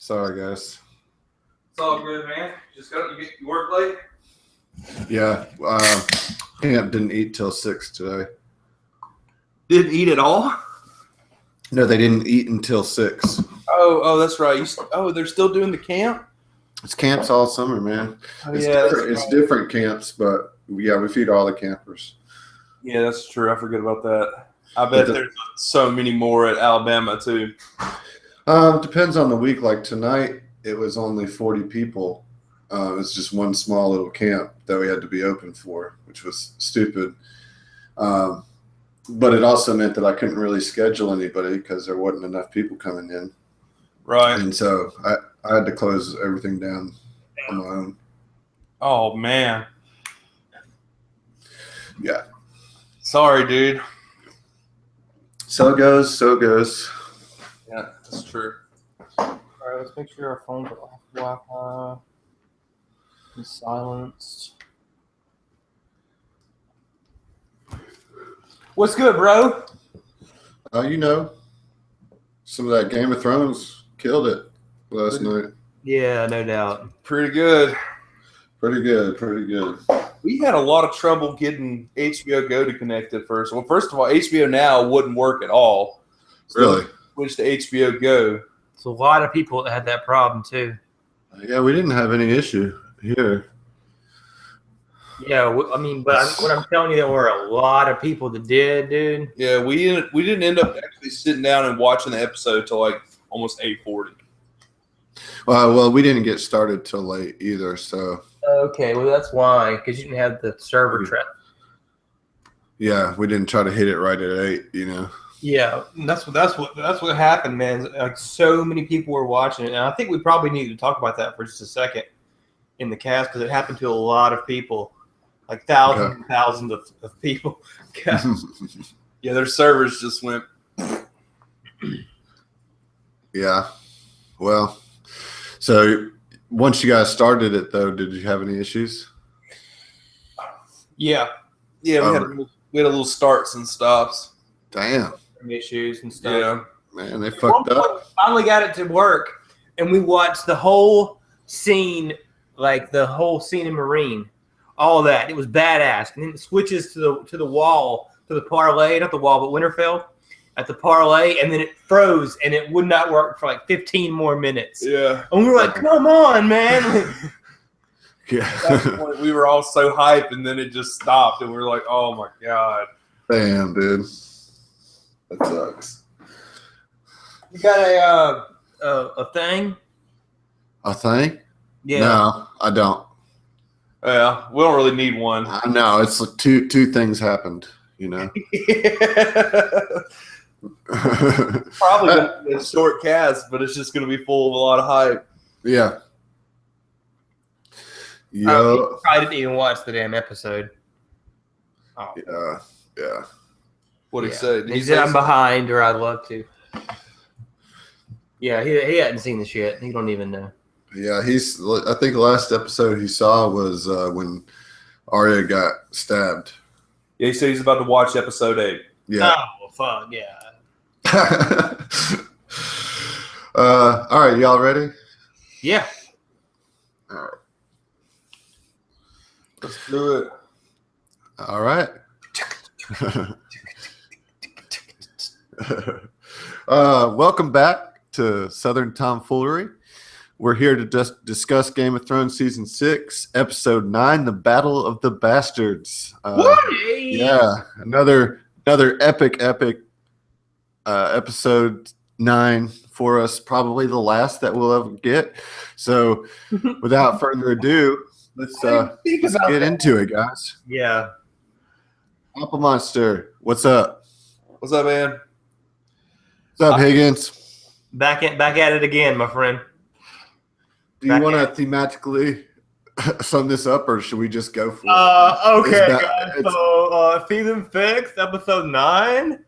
Sorry, guys. It's all good, man. You work late? Yeah, Camp didn't eat till 6 today. Didn't eat at all? No, they didn't eat until 6. Oh, that's right. They're still doing the camp? It's camps all summer, man. Oh, It's yeah, different. It's different camps, but yeah, we feed all the campers. Yeah, that's true. I forget about that. I bet there's so many more at Alabama too. Depends on the week. Like tonight, it was only 40 people. It's just one small little camp that we had to be open for, which was stupid. But it also meant that I couldn't really schedule anybody because there wasn't enough people coming in. Right. And so I had to close everything down on my own. Oh, man. Yeah. Sorry, dude. So it goes. Yeah, that's true. All right, let's make sure our phones are off Wi-Fi and silenced. What's good, bro? Some of that Game of Thrones killed it last night. Yeah, no doubt. Pretty good. Pretty good. We had a lot of trouble getting HBO Go to connect at first. Well, first of all, HBO Now wouldn't work at all. So Really? Switched to HBO Go. It's a lot of people that had that problem too. Yeah, we didn't have any issue here. Yeah, I mean, but what I'm telling you, there were a lot of people that did, dude. Yeah, we didn't end up actually sitting down and watching the episode till like almost 8:40. Well, we didn't get started till late either, so. Okay, well that's why, because you didn't have the server traffic. Yeah, we didn't try to hit it right at 8, you know. Yeah, that's what happened, man. Like so many people were watching it, and I think we probably need to talk about that for just a second in the cast because it happened to a lot of people, like thousands and thousands of people. Yeah, their servers just went. Yeah, well, so once you guys started it, though, did you have any issues? Yeah, we had a little starts and stops. Damn. Issues and stuff. Yeah. Man, they fucked up. Finally got it to work, and we watched the whole scene, like the whole scene in Marine, all that. It was badass. And then it switches to the wall, to the parlay, not the wall, but Winterfell, at the parlay, and then it froze, and it would not work for like 15 more minutes. Yeah. And we were like, come on, man. Yeah. At that point, we were all so hyped, and then it just stopped, and we were like, oh my God. Damn, dude. That sucks. You got a thing? A thing? Yeah. No, I don't. Yeah, we don't really need one. I know. It's like two things happened, you know. Probably gonna be a short cast, but it's just going to be full of a lot of hype. Yeah. I didn't even watch the damn episode. Oh. Yeah. What'd he say? He said I'm behind, or I'd love to. Yeah, he hadn't seen this yet. He don't even know. Yeah, I think the last episode he saw was when Arya got stabbed. Yeah, he said he's about to watch episode 8. Yeah. Oh, well, fuck, yeah. All right, y'all ready? Yeah. All right. Let's do it. All right. Welcome back to Southern Tomfoolery. We're here to just discuss Game of Thrones Season 6, Episode 9, The Battle of the Bastards. Yeah, another epic Episode 9 for us, probably the last that we'll ever get. So without further ado, let's get into it, guys. Yeah. Apple Monster, what's up? What's up, man? What's up, Higgins? Back at it again, my friend. Do you want to thematically sum this up, or should we just go for it? Okay, guys. So, Season 6, Episode 9,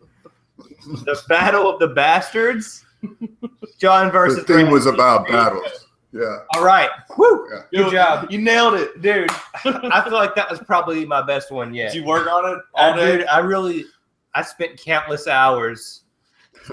The Battle of the Bastards. John versus The theme was about battles. Yeah. All right. Woo. Yeah. Good job. You nailed it. Dude, I feel like that was probably my best one yet. Did you work on it all day? Dude, I spent countless hours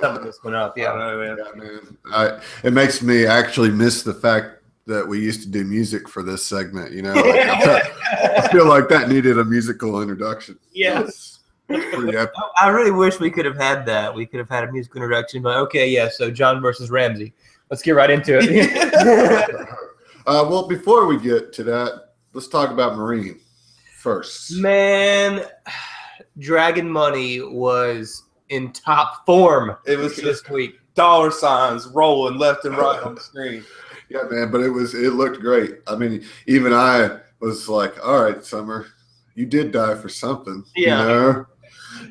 summing this one up. I Yeah. don't know, man. Yeah, man. It makes me actually miss the fact that we used to do music for this segment. You know, I feel like that needed a musical introduction. Yes. It's pretty epic. I really wish we could have had that. We could have had a musical introduction, but okay, yeah. So John versus Ramsey. Let's get right into it. Well, before we get to that, let's talk about Marine first. Man, Dragon Money was in top form. It was this just week. dollar signs rolling left and right on the screen. Yeah, man, but it looked great. I mean, even I was like, all right, Summer, you did die for something. Yeah. You know?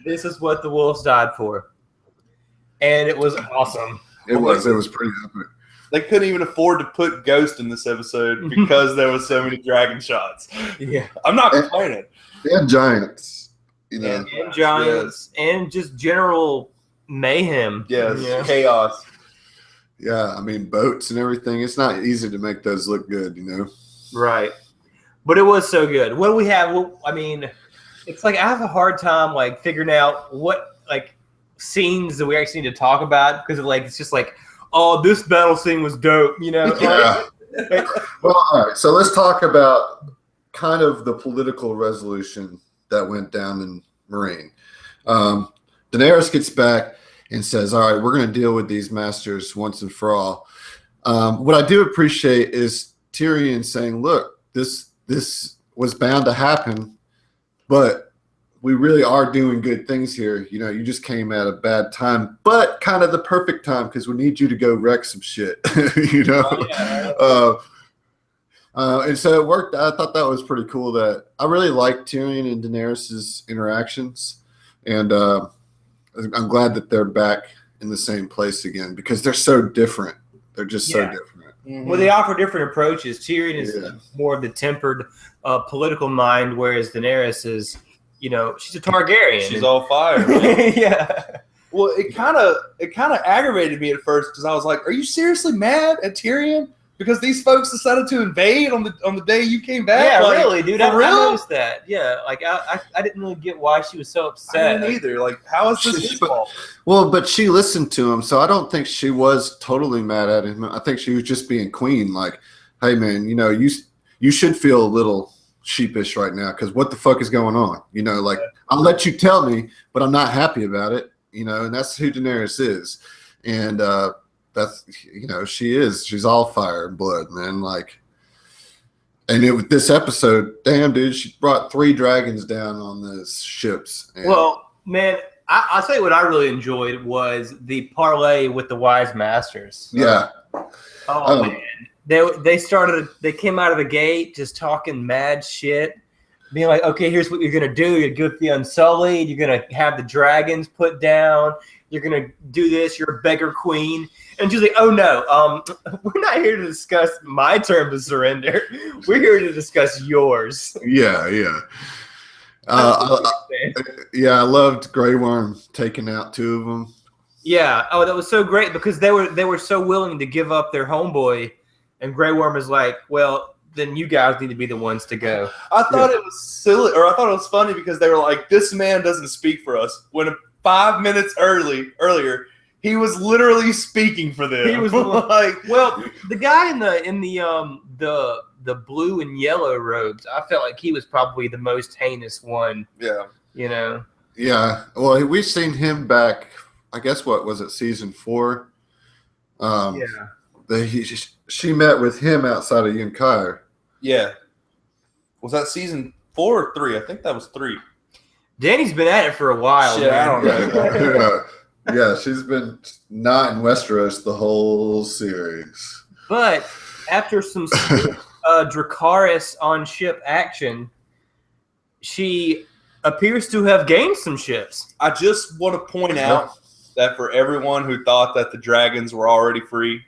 This is what the Wolves died for. And it was awesome. It was pretty epic. They couldn't even afford to put Ghost in this episode because there was so many dragon shots. Yeah. I'm not complaining. And Giants, you know. And Giants and just general mayhem. Yes, Yeah. chaos. Yeah, I mean, boats and everything. It's not easy to make those look good, you know. Right. But it was so good. What do we have? Well, I mean, it's like I have a hard time like figuring out what like scenes that we actually need to talk about because it's just like, oh, this battle scene was dope, you know? Yeah. Well, all right. So let's talk about kind of the political resolution that went down in Marine. Daenerys gets back and says, all right, we're going to deal with these masters once and for all. What I do appreciate is Tyrion saying, look, this was bound to happen, but we really are doing good things here. You know, you just came at a bad time, but kind of the perfect time because we need you to go wreck some shit, you know? Oh, yeah. And so it worked. I thought that was pretty cool. That I really liked Tyrion and Daenerys' interactions, and I'm glad that they're back in the same place again because they're so different. They're just so different. Mm-hmm. Well, they offer different approaches. Tyrion is more of the tempered political mind, whereas Daenerys is, you know, she's a Targaryen. She's all fire. Yeah. Well, it kind of aggravated me at first because I was like, "Are you seriously mad at Tyrion because these folks decided to invade on the day you came back?" Yeah, like, really, dude. I for real? noticed that. Yeah, like I didn't really get why she was so upset. I didn't either. Like, how is this his fault? Well, but she listened to him, so I don't think she was totally mad at him. I think she was just being queen. Like, hey, man, you know, you should feel a little sheepish right now because what the fuck is going on? You know, like I'll let you tell me, but I'm not happy about it. You know, and that's who Daenerys is, and that's, you know, she is. She's all fire and blood, man. Like, and this episode, damn, dude, she brought 3 dragons down on those ships. And Well, man, I'll tell you what I really enjoyed was the parlay with the wise masters. yeah, Oh, man. They came out of the gate just talking mad shit, being like, okay, here's what you're going to do. You're going to be Unsullied. You're going to have the dragons put down. You're going to do this. You're a beggar queen. And she's like, oh, no, we're not here to discuss my terms of surrender. We're here to discuss yours. yeah. I loved Grey Worm taking out 2 of them. Yeah. Oh, that was so great because they were so willing to give up their homeboy. And Grey Worm is like, well, then you guys need to be the ones to go. I thought it was silly, or I thought it was funny because they were like, "This man doesn't speak for us." When 5 minutes earlier, he was literally speaking for them. He was like, well, the guy in the blue and yellow robes, I felt like he was probably the most heinous one. yeah, You know. Yeah, well, we've seen him back. I guess what was it, season 4? She met with him outside of Yunkai. yeah. Was that season 4 or 3? I think that was 3. Danny's been at it for a while. Shit, man. I don't know. Yeah, she's been not in Westeros the whole series. But after some Dracarys on ship action, she appears to have gained some ships. I just want to point out that for everyone who thought that the dragons were already free,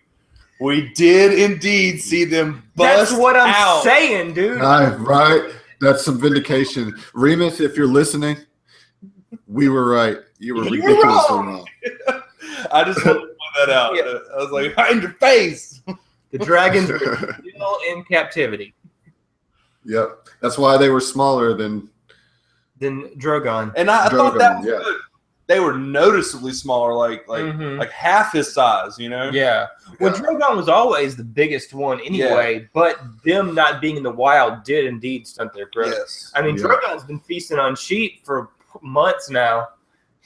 we did indeed see them bust That's what I'm out. saying, dude. Right? That's some vindication. Remus, if you're listening, we were right. You were ridiculously wrong. I just wanted to point that out. Yeah. I was like, right in your face. The dragons are still in captivity. Yep. That's why they were smaller than Drogon. And I thought that was Drogon, yeah. good. they were noticeably smaller, like half his size, you know? Yeah. Well, Drogon was always the biggest one anyway, but them not being in the wild did indeed stunt their growth. Yes. I mean, Drogon's been feasting on sheep for months now.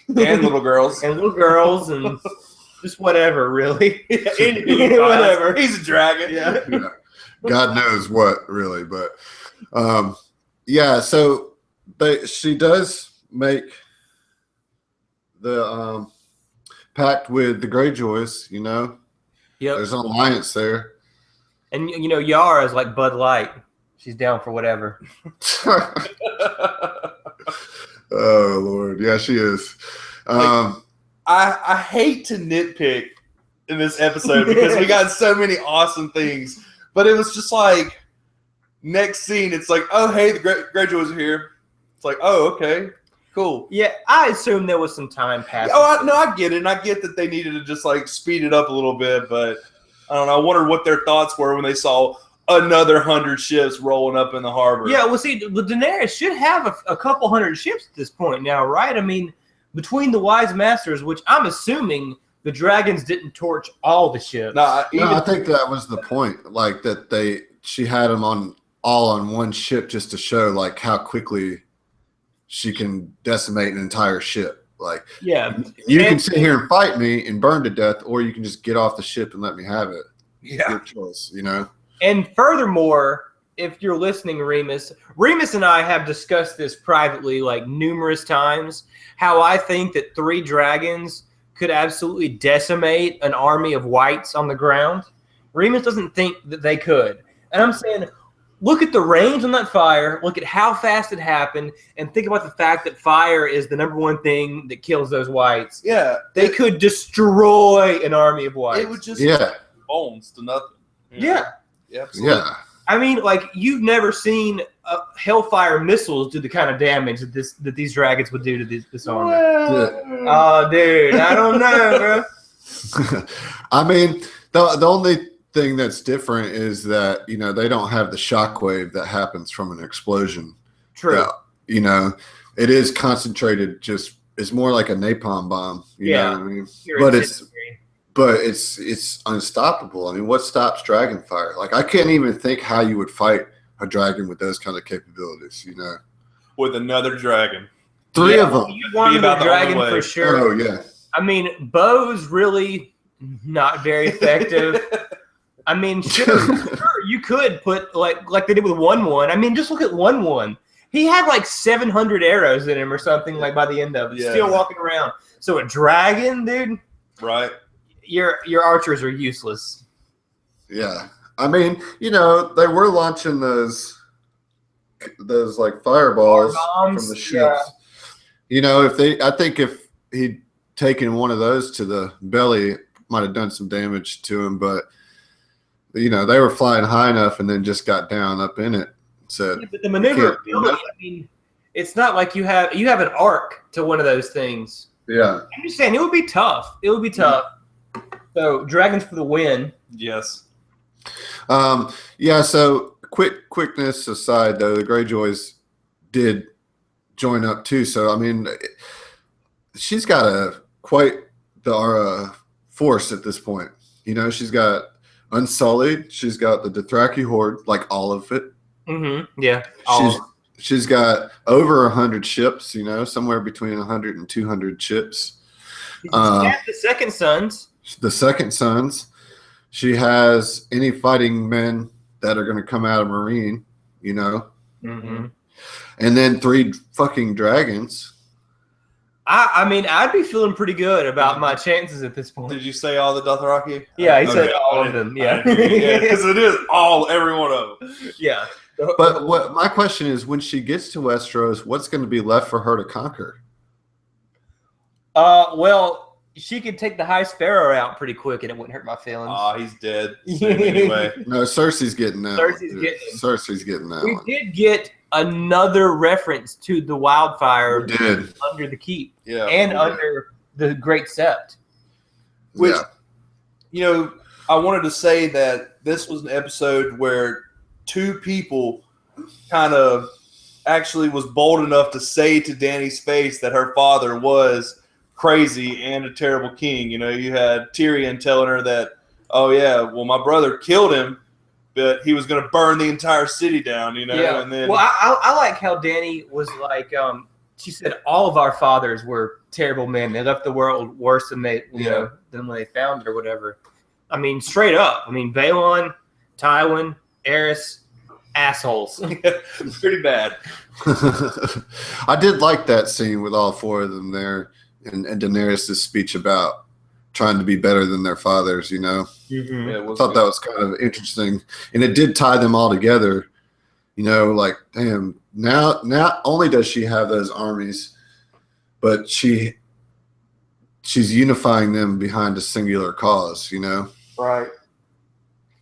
And little girls. And just whatever, really. Whatever. He's a dragon. Yeah. God knows what, really. But, so she does make the pact with the Greyjoys, you know? Yep. There's an alliance there. And, you know, Yara's like Bud Light. She's down for whatever. Oh, Lord. Yeah, she is. I hate to nitpick in this episode because we got so many awesome things. But it was just like, next scene, it's like, oh, hey, the Greyjoys are here. It's like, oh, okay, cool. Yeah, I assume there was some time passing. I get it. And I get that they needed to just like speed it up a little bit. But I don't know. I wondered what their thoughts were when they saw another 100 ships rolling up in the harbor. Yeah, well, see, Daenerys should have a couple hundred ships at this point now, right? I mean, between the Wise Masters, which I'm assuming the dragons didn't torch all the ships. No, I think that was the point. Like that she had them all on one ship just to show like how quickly she can decimate an entire ship. Like, yeah, you can sit here and fight me and burn to death, or you can just get off the ship and let me have it. Yeah, your choice, you know. And furthermore, if you're listening, Remus and I have discussed this privately like numerous times, how I think that 3 dragons could absolutely decimate an army of whites on the ground. Remus doesn't think that they could. And I'm saying, look at the range on that fire, look at how fast it happened, and think about the fact that fire is the number one thing that kills those whites. Yeah. They could destroy an army of whites. It would just bones to nothing. Yeah. Yeah. I mean, like, you've never seen Hellfire missiles do the kind of damage that these dragons would do to this army. Oh, dude, I don't know, bro. I mean, the only thing that's different is that, you know, they don't have the shockwave that happens from an explosion. True. That, you know, it is concentrated. It's more like a napalm bomb. You know what I mean? But it's unstoppable. I mean, what stops dragon fire? Like, I can't even think how you would fight a dragon with those kind of capabilities, you know? With another dragon. 3 of them. You want a dragon for sure. Oh, yeah. I mean, bows really not very effective. I mean, sure, you could put, like they did with 1-1. I mean, just look at 1-1. He had like 700 arrows in him or something like by the end of it. Yeah. Still walking around. So a dragon, dude? Right. Your archers are useless. Yeah. I mean, you know, they were launching those like fireballs from the ships. Yeah. You know, I think if he'd taken one of those to the belly, it might have done some damage to him, but you know, they were flying high enough and then just got down up in it. So but the maneuverability, I mean, it's not like you have an arc to one of those things. Yeah. I'm just saying it would be tough. It would be tough. So dragons for the win. Yes. So quickness aside, though, the Greyjoys did join up too. So I mean, she's got quite the force at this point. You know, she's got Unsullied. She's got the Dothraki horde, like all of it. Mm-hmm. Yeah. She's got over 100 ships. You know, somewhere between 100 and 200 ships. The Second Sons. The Second Sons. She has any fighting men that are going to come out of Marine, you know. Mm-hmm. And then 3 fucking dragons. I mean, I'd be feeling pretty good about my chances at this point. Did you say all the Dothraki? Yeah, he said all of them. Yeah. Because it is every one of them. Yeah. But what my question is, when she gets to Westeros, what's going to be left for her to conquer? Well, she could take the High Sparrow out pretty quick, and it wouldn't hurt my feelings. Oh, he's dead. Anyway. No, Cersei's getting that. Cersei's getting that. We did get another reference to the wildfire under the keep, and under the Great Sept. Which, you know, I wanted to say that this was an episode where 2 people kind of actually was bold enough to say to Dany's face that her father was crazy and a terrible king. You know, you had Tyrion telling her that, oh yeah, well my brother killed him, but he was going to burn the entire city down. You know, Yeah. and then Well, I like how Dany was like, she said all of our fathers were terrible men. They left the world worse than they, you know, than when they found it or whatever. I mean, straight up. I mean, Balon, Tywin, Aerys, assholes. pretty bad. I did like that scene with all four of them there, and Daenerys' speech about trying to be better than their fathers. You know, Mm-hmm. Yeah, I thought that was kind of interesting, and it did tie them all together. You know, like damn, now not only does she have those armies, but she's unifying them behind a singular cause. You know. Right.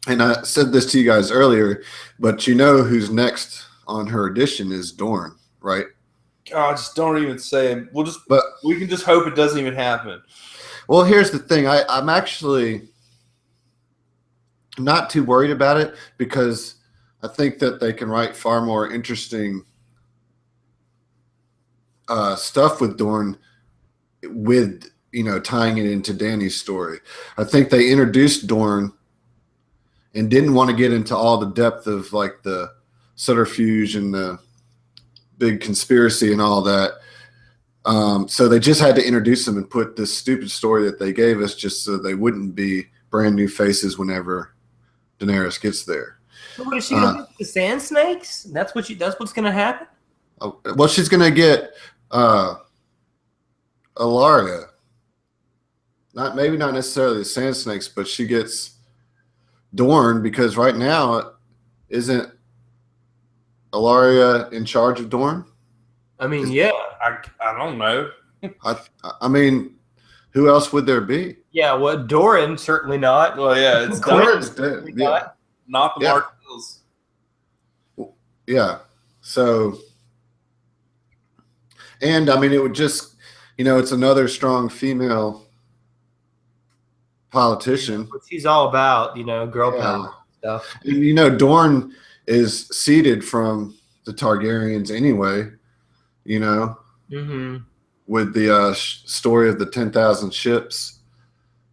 And I said this to you guys earlier, but you know who's next on her edition is Dorne, right? God, just don't even say it. We can just hope it doesn't even happen. Well, here's the thing. I'm actually not too worried about it because I think that they can write far more interesting stuff with Dorne with, you know, tying it into Dany's story. I think they introduced Dorne and didn't want to get into all the depth of like the subterfuge and the big conspiracy and all that. So they just had to introduce them and put this stupid story that they gave us just so they wouldn't be brand new faces whenever Daenerys gets there. So what is she going to do with the sand snakes? That's what's going to happen? Well, she's going to get Alaria. Maybe not necessarily the sand snakes, but she gets Dorne because right now isn't Alaria in charge of Dorne? I mean, yeah. I don't know. I mean, who else would there be? Yeah, well, Doran certainly not. Well, yeah, it's Doran's dead. Yeah. Not the Martells. Yeah. So, and I mean, it would just, you know, it's another strong female politician. What she's all about, you know, girl power stuff. And, you know, Dorne is seeded from the Targaryens anyway, you know, with the story of the 10,000 ships.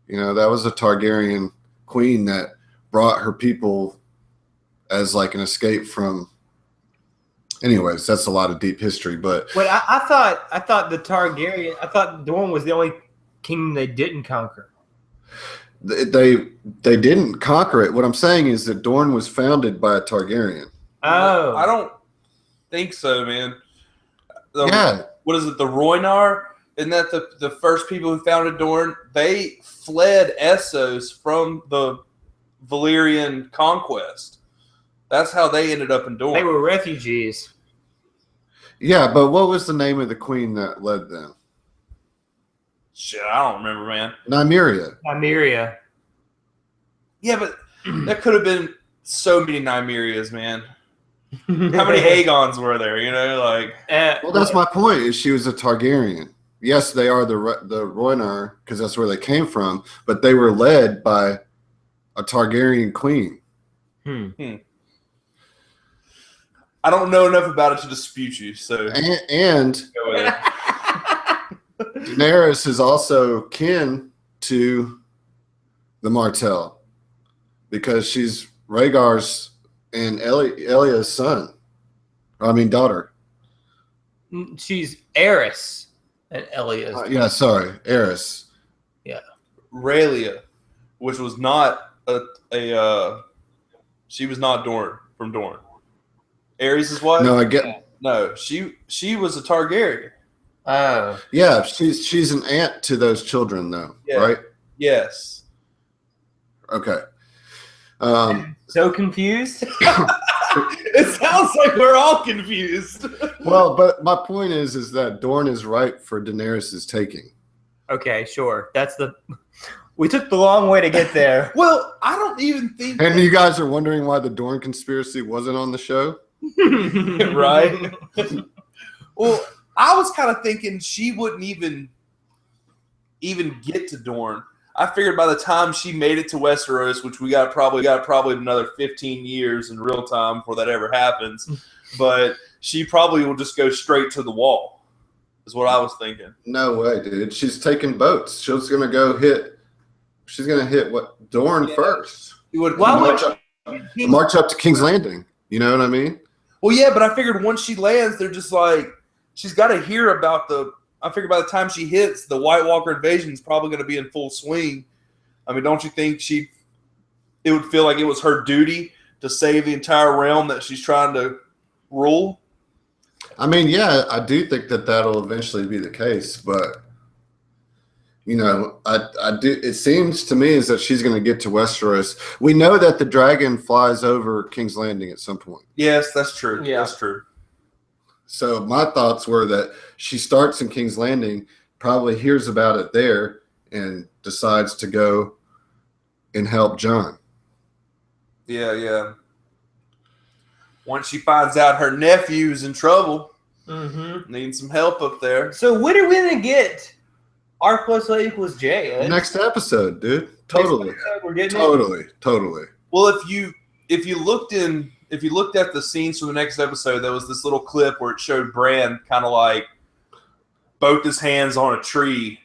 You know, that was a Targaryen queen that brought her people as like an escape from. Anyways, that's a lot of deep history, but I thought the Targaryen. I thought Dorne was the only kingdom they didn't conquer. they didn't conquer it. What I'm saying is that Dorne was founded by a Targaryen. Oh, I don't think so, man. Yeah. What is it? The Rhoynar? Isn't that the first people who founded Dorne? They fled Essos from the Valyrian conquest. That's how they ended up in Dorne. They were refugees. Yeah, but what was the name of the queen that led them? Shit, I don't remember, man. Nymeria. Yeah, but there could have been so many Nymerias, man. How many Aegons were there? You know, like. Well, that's my point. Is she was a Targaryen. Yes, they are the Rhoynar because that's where they came from, but they were led by a Targaryen queen. I don't know enough about it to dispute you. So and go ahead. Daenerys is also kin to the Martell because she's Rhaegar's and Elia's daughter. She's Aerys and Elia's. Aerys. Yeah. Rhaelia, which was not she was not Dorne from Dorne. Aerys' wife? No, I get. No, she was a Targaryen. Oh. Yeah, she's an aunt to those children, though, right? Yes. Okay. So confused? It sounds like we're all confused. Well, but my point is that Dorne is ripe for Daenerys' taking. Okay, sure. We took the long way to get there. Well, I don't even think. And you guys are wondering why the Dorne conspiracy wasn't on the show? Right? Well, I was kind of thinking she wouldn't even get to Dorne. I figured by the time she made it to Westeros, which we got probably another 15 years in real time before that ever happens, but she probably will just go straight to the wall. is what I was thinking. No way, dude. She's taking boats. She's gonna hit what Dorne first. March up to King's Landing. You know what I mean? Well, yeah, but I figured once she lands, they're just like she's got to hear about I figured by the time she hits, the White Walker invasion is probably going to be in full swing. I mean, don't you think it would feel like it was her duty to save the entire realm that she's trying to rule? I mean, yeah, I do think that'll eventually be the case, but I do. It seems to me is that she's going to get to Westeros. We know that the dragon flies over King's Landing at some point. Yes, that's true. Yeah. That's true. So my thoughts were that she starts in King's Landing, probably hears about it there, and decides to go and help Jon. Yeah. Once she finds out her nephew's in trouble, needs some help up there. So when are we going to get R plus A equals J? Next episode, dude. Totally. We're getting Totally. Well, if you looked at the scenes from the next episode, there was this little clip where it showed Bran kind of like both his hands on a tree.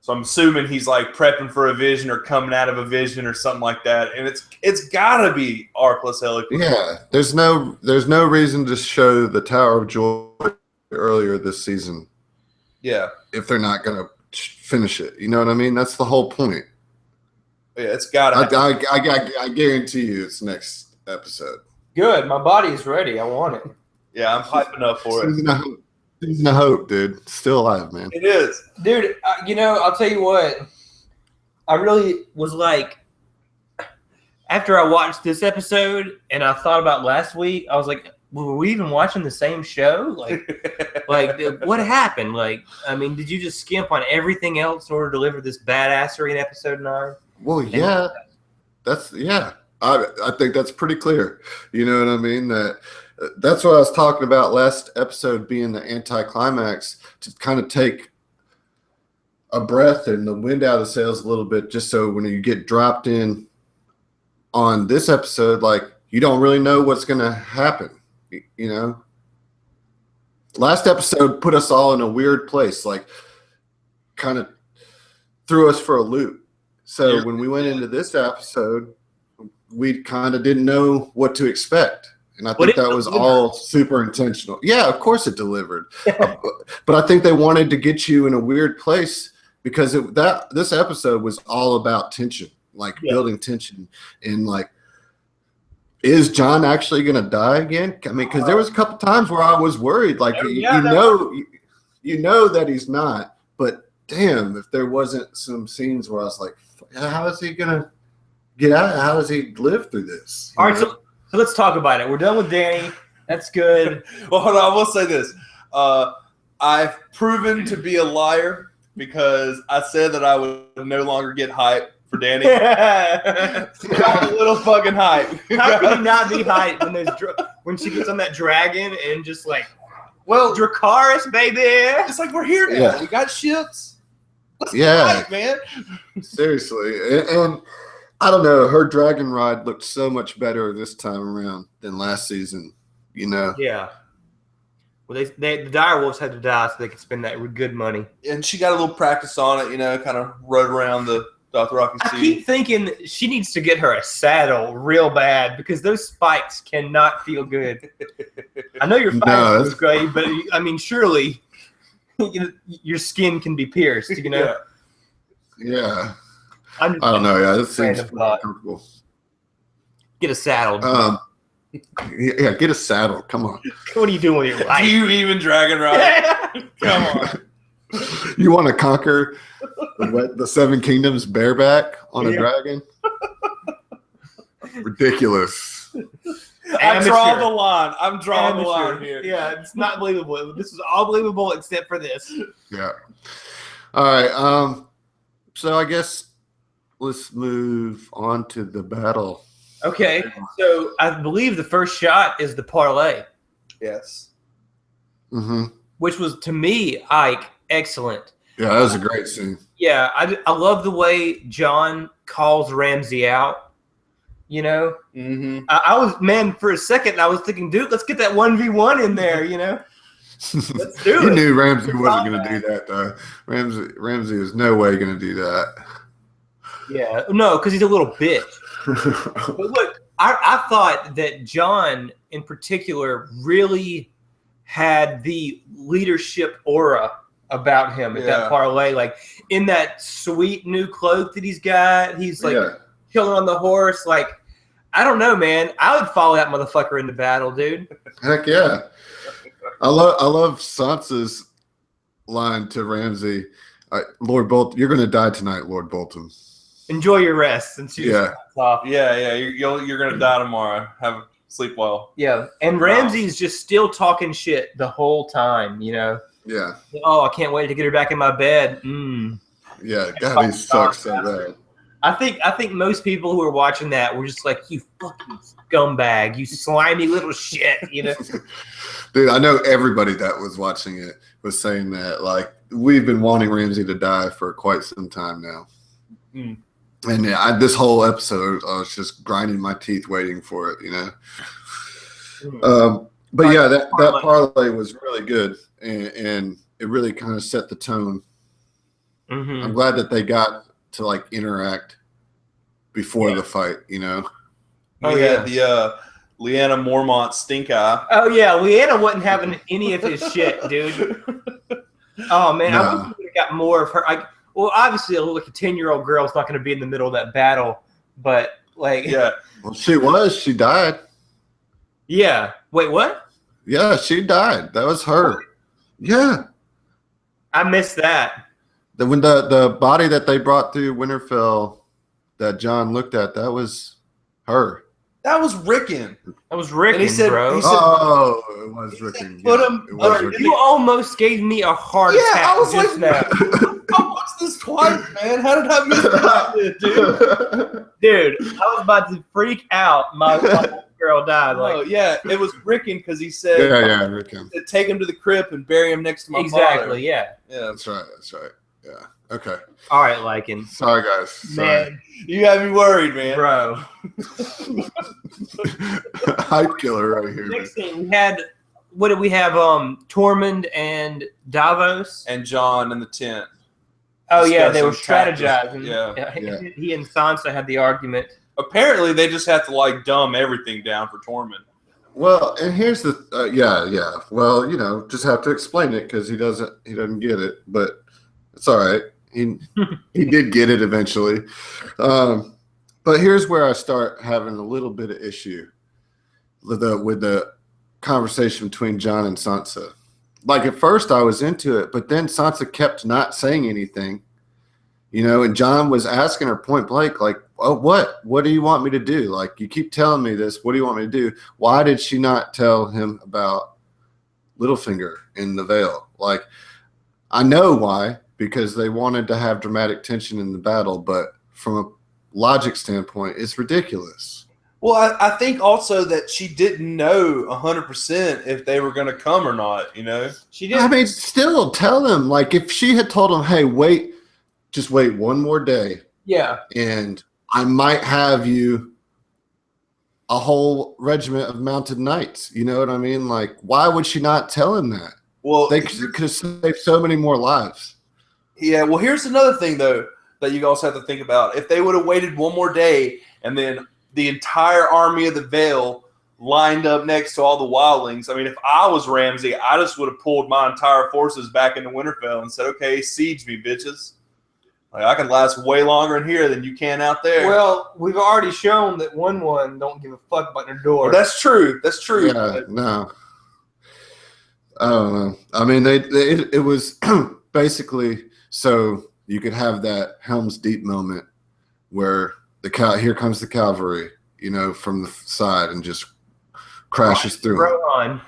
So I'm assuming he's like prepping for a vision or coming out of a vision or something like that. And it's gotta be R plus L. Yeah, there's no reason to show the Tower of Joy earlier this season. Yeah, if they're not gonna finish it, you know what I mean? That's the whole point. Yeah, it's gotta. I guarantee you, it's next episode. Good, my body's ready. I want it. Yeah, I'm hyping up for it. Season of hope, dude. Still alive, man. It is, dude. I'll tell you what. I really was like, after I watched this episode and I thought about last week, I was like, were we even watching the same show? Like, what happened? Like, I mean, did you just skimp on everything else in order to deliver this badassery in episode 9? Well, yeah, I think that's pretty clear. You know what I mean? That's what I was talking about last episode being the anticlimax, to kind of take a breath and the wind out of the sails a little bit, just so when you get dropped in on this episode, like, you don't really know what's going to happen. You know, last episode put us all in a weird place, like kind of threw us for a loop. So when we went into this episode, we kind of didn't know what to expect. And I think that was all super intentional. Yeah, of course it delivered. But I think they wanted to get you in a weird place because this episode was all about tension, like building tension and like, is Jon actually going to die again? I mean, because there was a couple times where I was worried. Like, you know that he's not. But damn, if there wasn't some scenes where I was like, how is he going to get out? How does he live through this? All right, so let's talk about it. We're done with Danny. That's good. Well, hold on. I will say this. I've proven to be a liar because I said that I would no longer get hype for Danny. Got a little fucking hype. How can you not be hype when she gets on that dragon and just like, well, Dracarys, baby. It's like, we're here now. Yeah. We got ships. Let's hype, man. Seriously. And I don't know. Her dragon ride looked so much better this time around than last season, you know? Yeah. Well, the direwolves had to die so they could spend that good money. And she got a little practice on it, you know, kind of rode around the Dothraki Sea. I keep thinking she needs to get her a saddle real bad because those spikes cannot feel good. I know your fire is great, but I mean, surely your skin can be pierced, you know? Yeah. I don't know. Yeah, this seems comfortable. Get a saddle. Yeah, get a saddle. Come on. What are you doing with your life? Do you even dragon ride? Come on. You want to conquer the Seven Kingdoms bareback on a dragon? Ridiculous. I draw the line. I'm drawing the line here. Yeah, it's not believable. This is all believable except for this. Yeah. All right. So I guess let's move on to the battle. Okay. So I believe the first shot is the parlay. Yes. Mm-hmm. Which was, to me, Ike, excellent. Yeah, that was a great scene. Yeah, I love the way Jon calls Ramsay out. You know? Mm-hmm. I was, man, for a second, I was thinking, dude, let's get that 1v1 in there, you know? Let's do You it. knew Ramsey wasn't going to do that, though. Ramsey was no way going to do that. Yeah, no, because he's a little bitch. But look, I thought that John, in particular, really had the leadership aura about him at that parlay. Like, in that sweet new cloak that he's got, he's like chilling on the horse. Like, I don't know, man. I would follow that motherfucker into battle, dude. Heck yeah. I love Sansa's line to Ramsey. Lord Bolton, you're going to die tonight, Lord Bolton. Enjoy your rest. And she off. Yeah. You're going to die tomorrow. Sleep well. Yeah. And Ramsey's just still talking shit the whole time, you know? Yeah. Oh, I can't wait to get her back in my bed. Yeah, God, he sucks so bad. I think most people who are watching that were just like, you fucking scumbag, you slimy little shit, you know? Dude, I know everybody that was watching it was saying that. Like, we've been wanting Ramsey to die for quite some time now. And this whole episode, I was just grinding my teeth waiting for it, you know? But yeah, that parlay was really good, and it really kind of set the tone. I'm glad that they got to like interact before the fight, you know. We had the Leanna Mormont stink eye. Oh yeah, Leanna wasn't having any of his shit, dude. Oh man, No. I wish we got more of her. Well, obviously, like a 10-year-old girl is not going to be in the middle of that battle, but like, Well, she was. She died. Yeah. Wait, what? Yeah, she died. That was her. Yeah. I missed that. When the body that they brought through Winterfell that John looked at, that was her. That was Rickon. That was Rickon, and he said, bro. He said, it was Rickon. Put him. It was Rickon. You almost gave me a heart attack I was just like, now. I watched this twice, man. How did I miss that, dude? Dude, I was about to freak out. My girl died. Like, it was Rickon because he said, Rickon. Take him to the crypt and bury him next to my father. Exactly, yeah. That's right. Yeah. Okay. All right, Lycan. Sorry, guys. Sorry. Man, you got me worried, man. bro. Hype killer right here. Next thing we had, what did we have? Tormund and Davos and John in the tent. Oh yeah, they were Discussing strategizing. Yeah. He and Sansa had the argument. Apparently, they just have to like dumb everything down for Tormund. Well, and here's the Well, you know, just have to explain it because he doesn't get it, but it's all right. He did get it eventually. But here's where I start having a little bit of issue with the conversation between John and Sansa. Like at first I was into it, but then Sansa kept not saying anything, you know, and John was asking her point blank, like, oh, what do you want me to do? Like, you keep telling me this. What do you want me to do? Why did she not tell him about Littlefinger in the Vale? Like, I know why, because they wanted to have dramatic tension in the battle, but from a logic standpoint, it's ridiculous. Well, I think also that she didn't know 100% if they were going to come or not, you know? She did. I mean, still tell him. Like, if she had told him, hey, just wait one more day. Yeah. And I might have you a whole regiment of mounted knights. You know what I mean? Like, why would she not tell him that? Well, they could have saved so many more lives. Yeah, well, here's another thing, though, that you also have to think about. If they would have waited one more day and then the entire army of the Vale lined up next to all the wildlings, I mean, if I was Ramsay, I just would have pulled my entire forces back into Winterfell and said, okay, siege me, bitches. Like, I can last way longer in here than you can out there. Well, we've already shown that 1-1 don't give a fuck about their door. Well, that's true. That's true. Yeah, no. I don't know. I mean, it was basically so you could have that Helm's Deep moment where here comes the cavalry, you know, from the side and just crashes through. Rohan.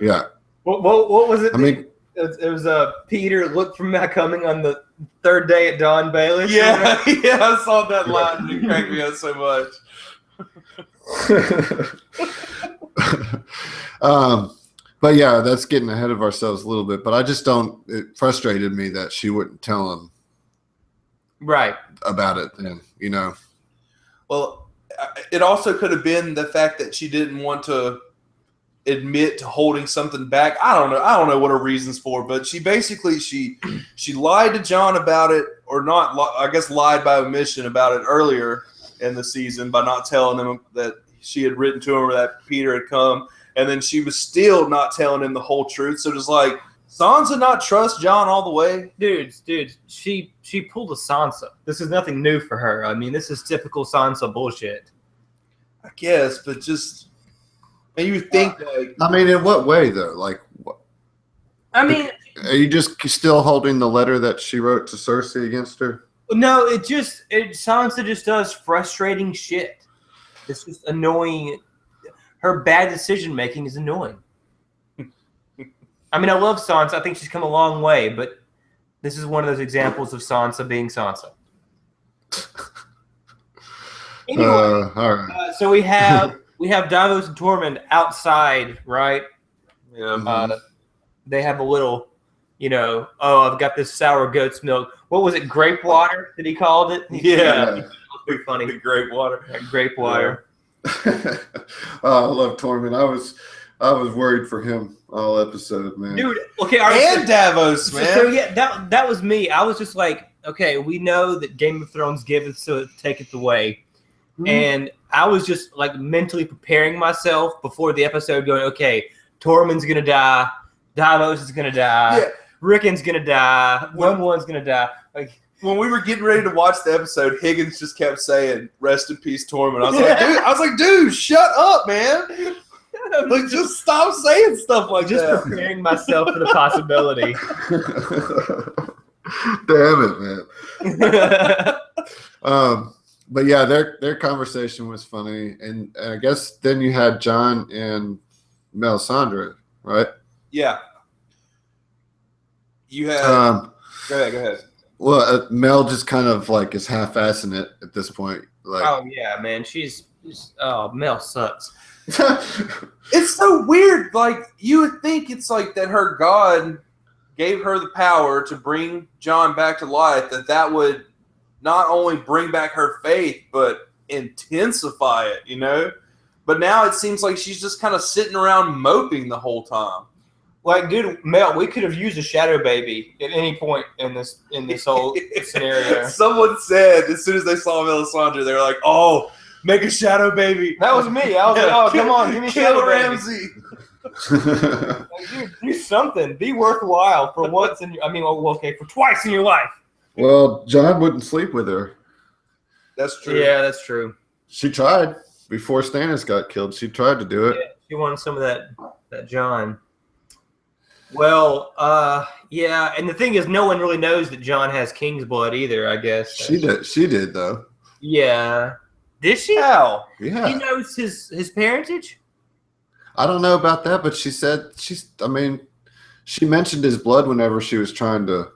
Yeah. What was it? I mean, it was Peter looked from that coming on the third day at Don Baelish. Yeah, I saw that line. It cracked me up so much. But yeah, that's getting ahead of ourselves a little bit. But I just don't. It frustrated me that she wouldn't tell him right about it. Then, you know. Well, it also could have been the fact that she didn't want to admit to holding something back. I don't know what her reasons for, but she basically she lied to John about it, or not. I guess lied by omission about it earlier in the season by not telling him that she had written to him or that Peter had come, and then she was still not telling him the whole truth. So just like Sansa not trust John all the way, dudes. She pulled a Sansa. This is nothing new for her. I mean, this is typical Sansa bullshit. I guess, but just. And you think like, I mean, in what way though? Like, what? I mean, are you just still holding the letter that she wrote to Cersei against her? No, Sansa just does frustrating shit. It's just annoying. Her bad decision making is annoying. I mean, I love Sansa. I think she's come a long way, but this is one of those examples of Sansa being Sansa. Anyway, all right. So we have Davos and Tormund outside, right? yeah, They have a little, I've got this sour goat's milk. What was it? Grape water that he called it? Yeah. It was pretty funny. the grape water. Grape water. Oh, I love Tormund. I was worried for him all episode, man. Dude, okay. And Davos, man. So yeah, that was me. I was just like, okay, we know that Game of Thrones giveth, so it taketh away. Mm-hmm. And I was just like mentally preparing myself before the episode going, okay, Tormund's going to die. Davos is going to die. Yeah. Rickon's going to die. One's going to die. Like, when we were getting ready to watch the episode, Higgins just kept saying, "Rest in peace, Tormund." I was like, dude, shut up, man. Like, just stop saying stuff like just that. Just preparing myself for the possibility. Damn it, man. But yeah, their conversation was funny, and I guess then you had John and Melisandre, right? Yeah. You had. Go ahead. Well, Mel just kind of like is half-assing it at this point. Like, oh yeah, man, Mel sucks. It's so weird. Like, you would think it's like that her God gave her the power to bring John back to life, that would not only bring back her faith, but intensify it, But now it seems like she's just kind of sitting around moping the whole time. Like, dude, Mel, we could have used a shadow baby at any point in this whole scenario. Someone said as soon as they saw Melisandre, they were like, "Oh, make a shadow baby." That was me. I was like, "Oh, come on, give me a shadow Ramsay." Like, dude, do something. Be worthwhile for once for twice in your life. Well, John wouldn't sleep with her. That's true. Yeah, that's true. She tried before Stannis got killed. She tried to do it. Yeah, she wanted some of that John. Well, yeah, and the thing is, no one really knows that John has king's blood either, I guess. She did, though. Yeah. Did she? How? Yeah. He knows his parentage? I don't know about that, but she said she mentioned his blood whenever she was trying to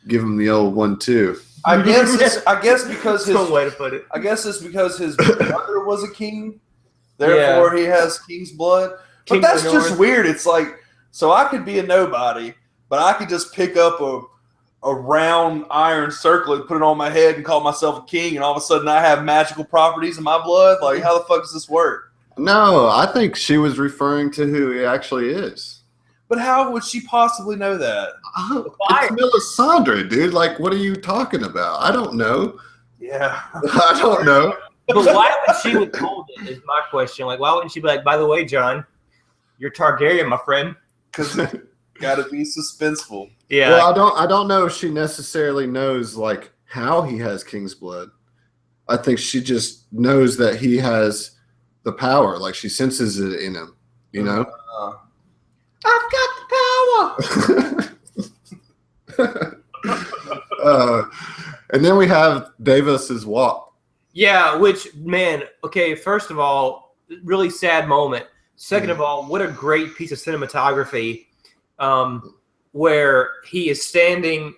give him the old 1-2. I guess because his That's one way to put it. I guess it's because his brother was a king, therefore he has king's blood. But that's just weird. It's like, so I could be a nobody, but I could just pick up a round iron circlet, put it on my head, and call myself a king, and all of a sudden I have magical properties in my blood? Like, how the fuck does this work? No, I think she was referring to who he actually is. But how would she possibly know that? Oh, it's Melisandre, dude. Like, what are you talking about? I don't know. Yeah. I don't know. But why would she withhold it is my question. Like, why wouldn't she be like, by the way, John, you're Targaryen, my friend? Because gotta be suspenseful. Yeah. Well, I don't know if she necessarily knows like how he has king's blood. I think she just knows that he has the power. Like, she senses it in him. I've got the power. And then we have Davos's walk. Yeah, which, man, okay, first of all, really sad moment. Second of all, what a great piece of cinematography where he is standing,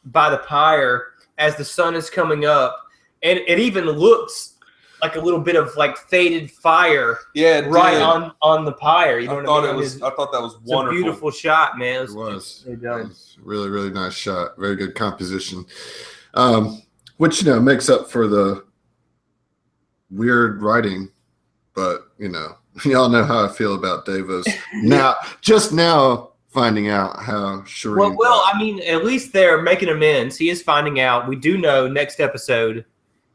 by the pyre as the sun is coming up. And it even looks like a little bit of like faded fire on the pyre. You know what I mean? I thought that was wonderful. It's a beautiful shot, man. It was. Really done. It was really, really nice shot. Very good composition. Which, makes up for the weird writing but y'all know how I feel about Davos. Just now finding out how Shireen. Well, I mean, at least they're making amends. He is finding out. We do know next episode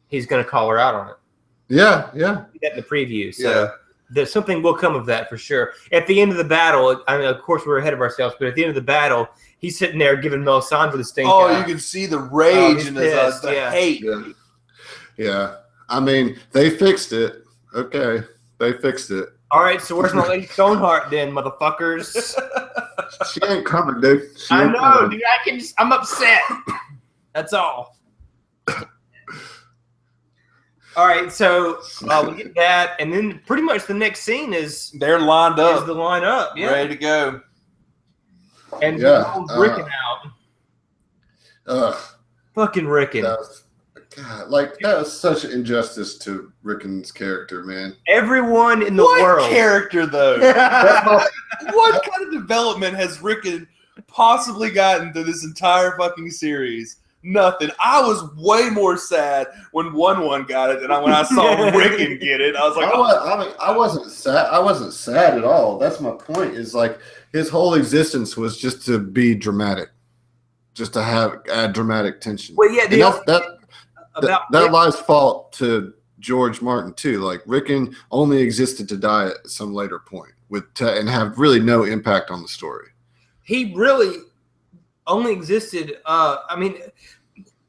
he's going to call her out on it. Yeah. We get in the preview, so there's something will come of that for sure. At the end of the battle, I mean, of course, we're ahead of ourselves, but at the end of the battle, he's sitting there giving Melisandre the stink eye. You can see the rage in his eyes, the hate. Yeah. I mean, they fixed it. Okay, they fixed it. All right, so where's my Lady Stoneheart then, motherfuckers? She ain't coming, dude. I know, dude. I'm upset. That's all. All right, so we get that, and then pretty much the next scene is they're lined up. Is the lineup, ready to go, and Rickon out. Fucking Rickon. God, that was such an injustice to Rickon's character, man. Everyone in the world. What character, though? What kind of development has Rickon possibly gotten through this entire fucking series? Nothing. I was way more sad when 1-1 got it than when I saw Rickon get it. I was like, I wasn't sad. I wasn't sad at all. That's my point. Is like his whole existence was just to be dramatic, just to add dramatic tension. Well, yeah, that lies fault to George Martin too. Like Rickon only existed to die at some later point and have really no impact on the story. He really only existed. I mean,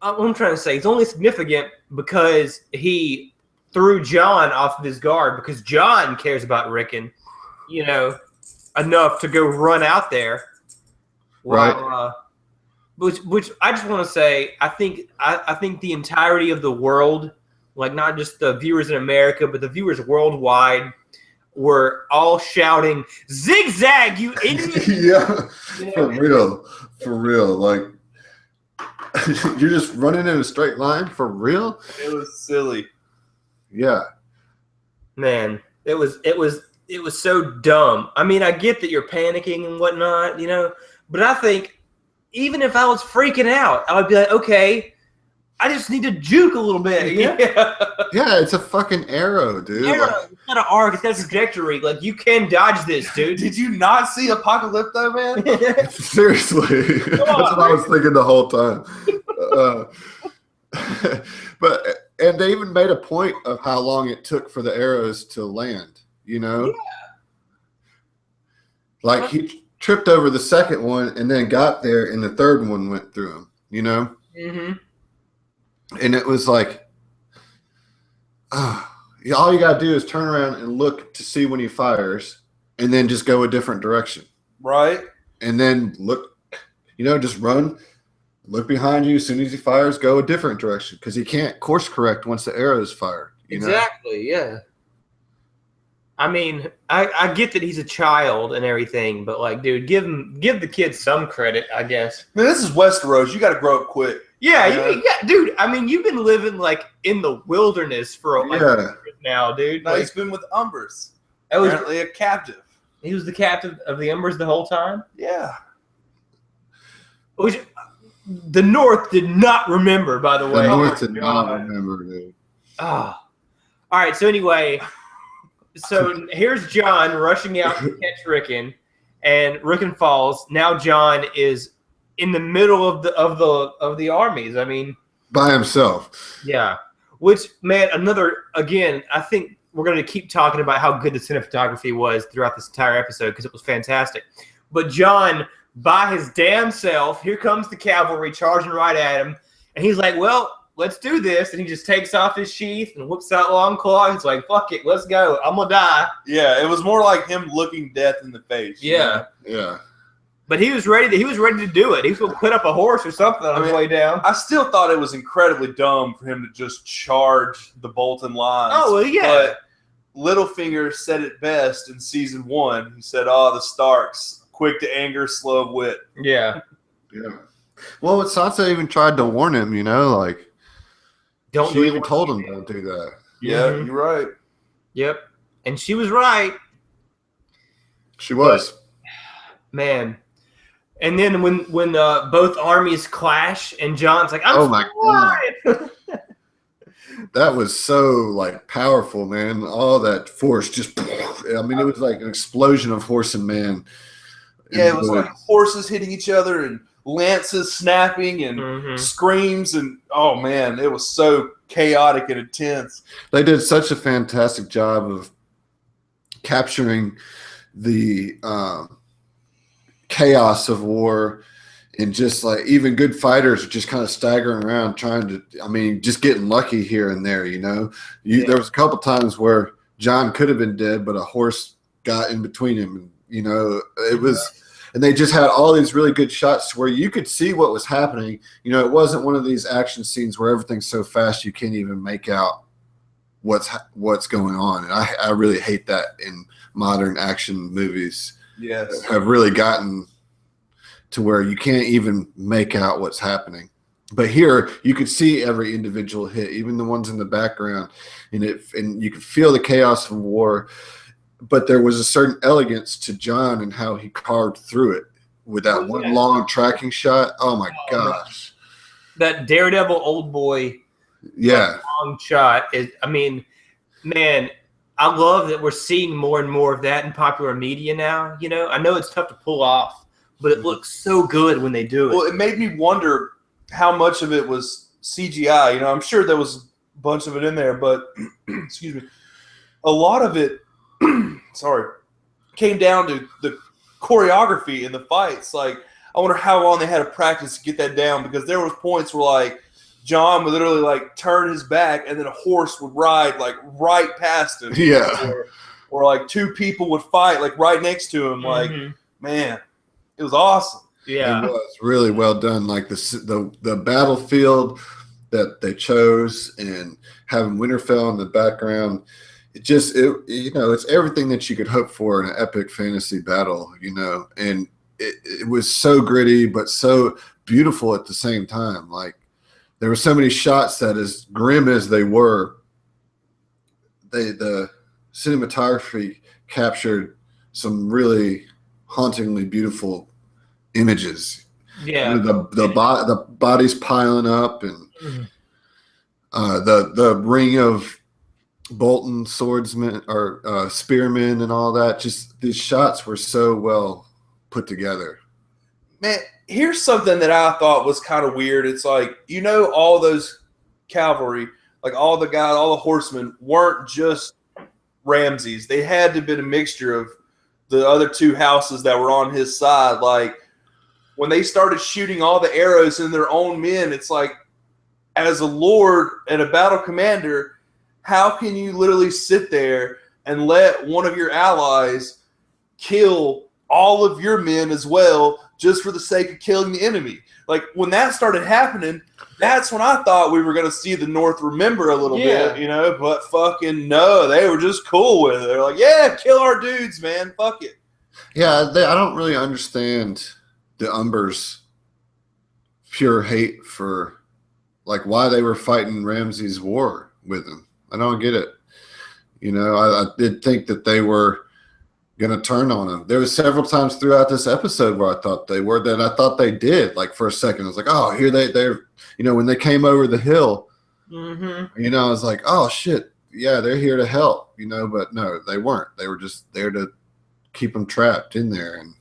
what I'm trying to say, it's only significant because he threw Jon off of his guard because Jon cares about Rickon, enough to go run out there. Right. Which I just want to say, I think the entirety of the world, like not just the viewers in America, but the viewers worldwide, were all shouting, "Zigzag, you idiot!" Yeah, for real. Like you're just running in a straight line for real. It was silly. Yeah, man, it was so dumb. I mean, I get that you're panicking and whatnot, but I think. Even if I was freaking out, I would be like, okay, I just need to juke a little bit. Yeah, it's a fucking arrow, dude. It's not an arc. It's got a trajectory. Like, you can dodge this, dude. Did you not see Apocalypto, man? Seriously. That's what I was thinking the whole time. And they even made a point of how long it took for the arrows to land, Yeah. Like, he tripped over the second one and then got there and the third one went through him, Mm-hmm. And it was like, all you got to do is turn around and look to see when he fires and then just go a different direction. Right. And then look, just run, look behind you. As soon as he fires, go a different direction because he can't course correct once the arrow is fired. Exactly, yeah. I mean, I get that he's a child and everything, but like, dude, give the kid some credit, I guess. Man, this is Westeros. You got to grow up quick. Yeah, dude. I mean, you've been living like in the wilderness for years now, dude. No, he's been with Umbers. Apparently a captive. He was the captain of the Umbers the whole time. Yeah. Which the North did not remember, by the way. The North did not remember, dude. Oh. All right. So anyway. So here's Jon rushing out to catch Rickon, and Rickon falls. Now Jon is in the middle of the armies. I mean, by himself. Yeah. Which, man, again, I think we're going to keep talking about how good the cinematography was throughout this entire episode because it was fantastic. But Jon, by his damn self, here comes the cavalry charging right at him, and he's like, "Well, let's do this," and he just takes off his sheath and whips out long claw. He's like, "Fuck it, let's go. I'm gonna die." Yeah, it was more like him looking death in the face. Yeah, yeah. But he was ready to do it. He was gonna put up a horse or something on his way down. I still thought it was incredibly dumb for him to just charge the Bolton lines. Oh well, yeah. But Littlefinger said it best in season 1. He said, "Oh, the Starks, quick to anger, slow of wit." Yeah. Yeah. Well, Sansa even tried to warn him. Like. She even told him don't do that. Yeah, You're right. Yep. And she was right. She was. But, man. And then when both armies clash and Jon's like, "I'm oh my God. that was so like powerful, man. All that force just, I mean, it was like an explosion of horse and man. Yeah, it was like horses hitting each other and lances snapping and screams. And oh man, it was so chaotic and intense. They did such a fantastic job of capturing the chaos of war. And just like even good fighters are just kind of staggering around trying to, I mean, just getting lucky here and there, you know. There was a couple times where John could have been dead, but a horse got in between him. And, you know, it was, and they just had all these really good shots where you could see what was happening. You know, it wasn't one of these action scenes where everything's so fast you can't even make out what's going on. And I really hate that in modern action movies. Yes. Have really gotten to where you can't even make out what's happening. But here you could see every individual hit, even the ones in the background, and you could feel the chaos of war. But there was a certain elegance to John and how he carved through it with that one long tracking shot. Oh my gosh. That Daredevil old boy long shot is, I mean, man, I love that we're seeing more and more of that in popular media now. You know, I know it's tough to pull off, but it looks so good when they do it. Well, it made me wonder how much of it was CGI. You know, I'm sure there was a bunch of it in there, but excuse me, a lot of it, came down to the choreography and the fights. Like, I wonder how long they had to practice to get that down, because there was points where like John would literally like turn his back and then a horse would ride like right past him. Yeah. Or like two people would fight like right next to him. Like, man. It was awesome. Yeah, it was really well done. Like the battlefield that they chose and having Winterfell in the background, it's everything that you could hope for in an epic fantasy battle, you know. And it was so gritty but so beautiful at the same time. Like there were so many shots that, as grim as they were, the cinematography captured some really hauntingly beautiful images. Yeah, the bodies piling up, and the ring of Bolton swordsmen or spearmen and all that. Just these shots were so well put together. Man, here's something that I thought was kind of weird. It's like, you know, all those cavalry, like all the guys, all the horsemen weren't just Ramses. They had to have been a mixture of the other two houses that were on his side. Like when they started shooting all the arrows in their own men, it's like, as a lord and a battle commander, how can you literally sit there and let one of your allies kill all of your men as well, just for the sake of killing the enemy? Like when that started happening, that's when I thought we were going to see the North remember a little bit, you know, but fucking no, they were just cool with it. They're like, yeah, kill our dudes, man. Fuck it. Yeah, I don't really understand the Umbers' pure hate for, like, why they were fighting Ramses' war with him. I don't get it. You know, I did think that they were going to turn on him. There was several times throughout this episode where I thought they were, that I thought they did. Like for a second, I was like, oh, here they're, you know, when they came over the hill, you know, I was like, oh shit, yeah, they're here to help, you know, but no, they weren't. They were just there to keep them trapped in there. And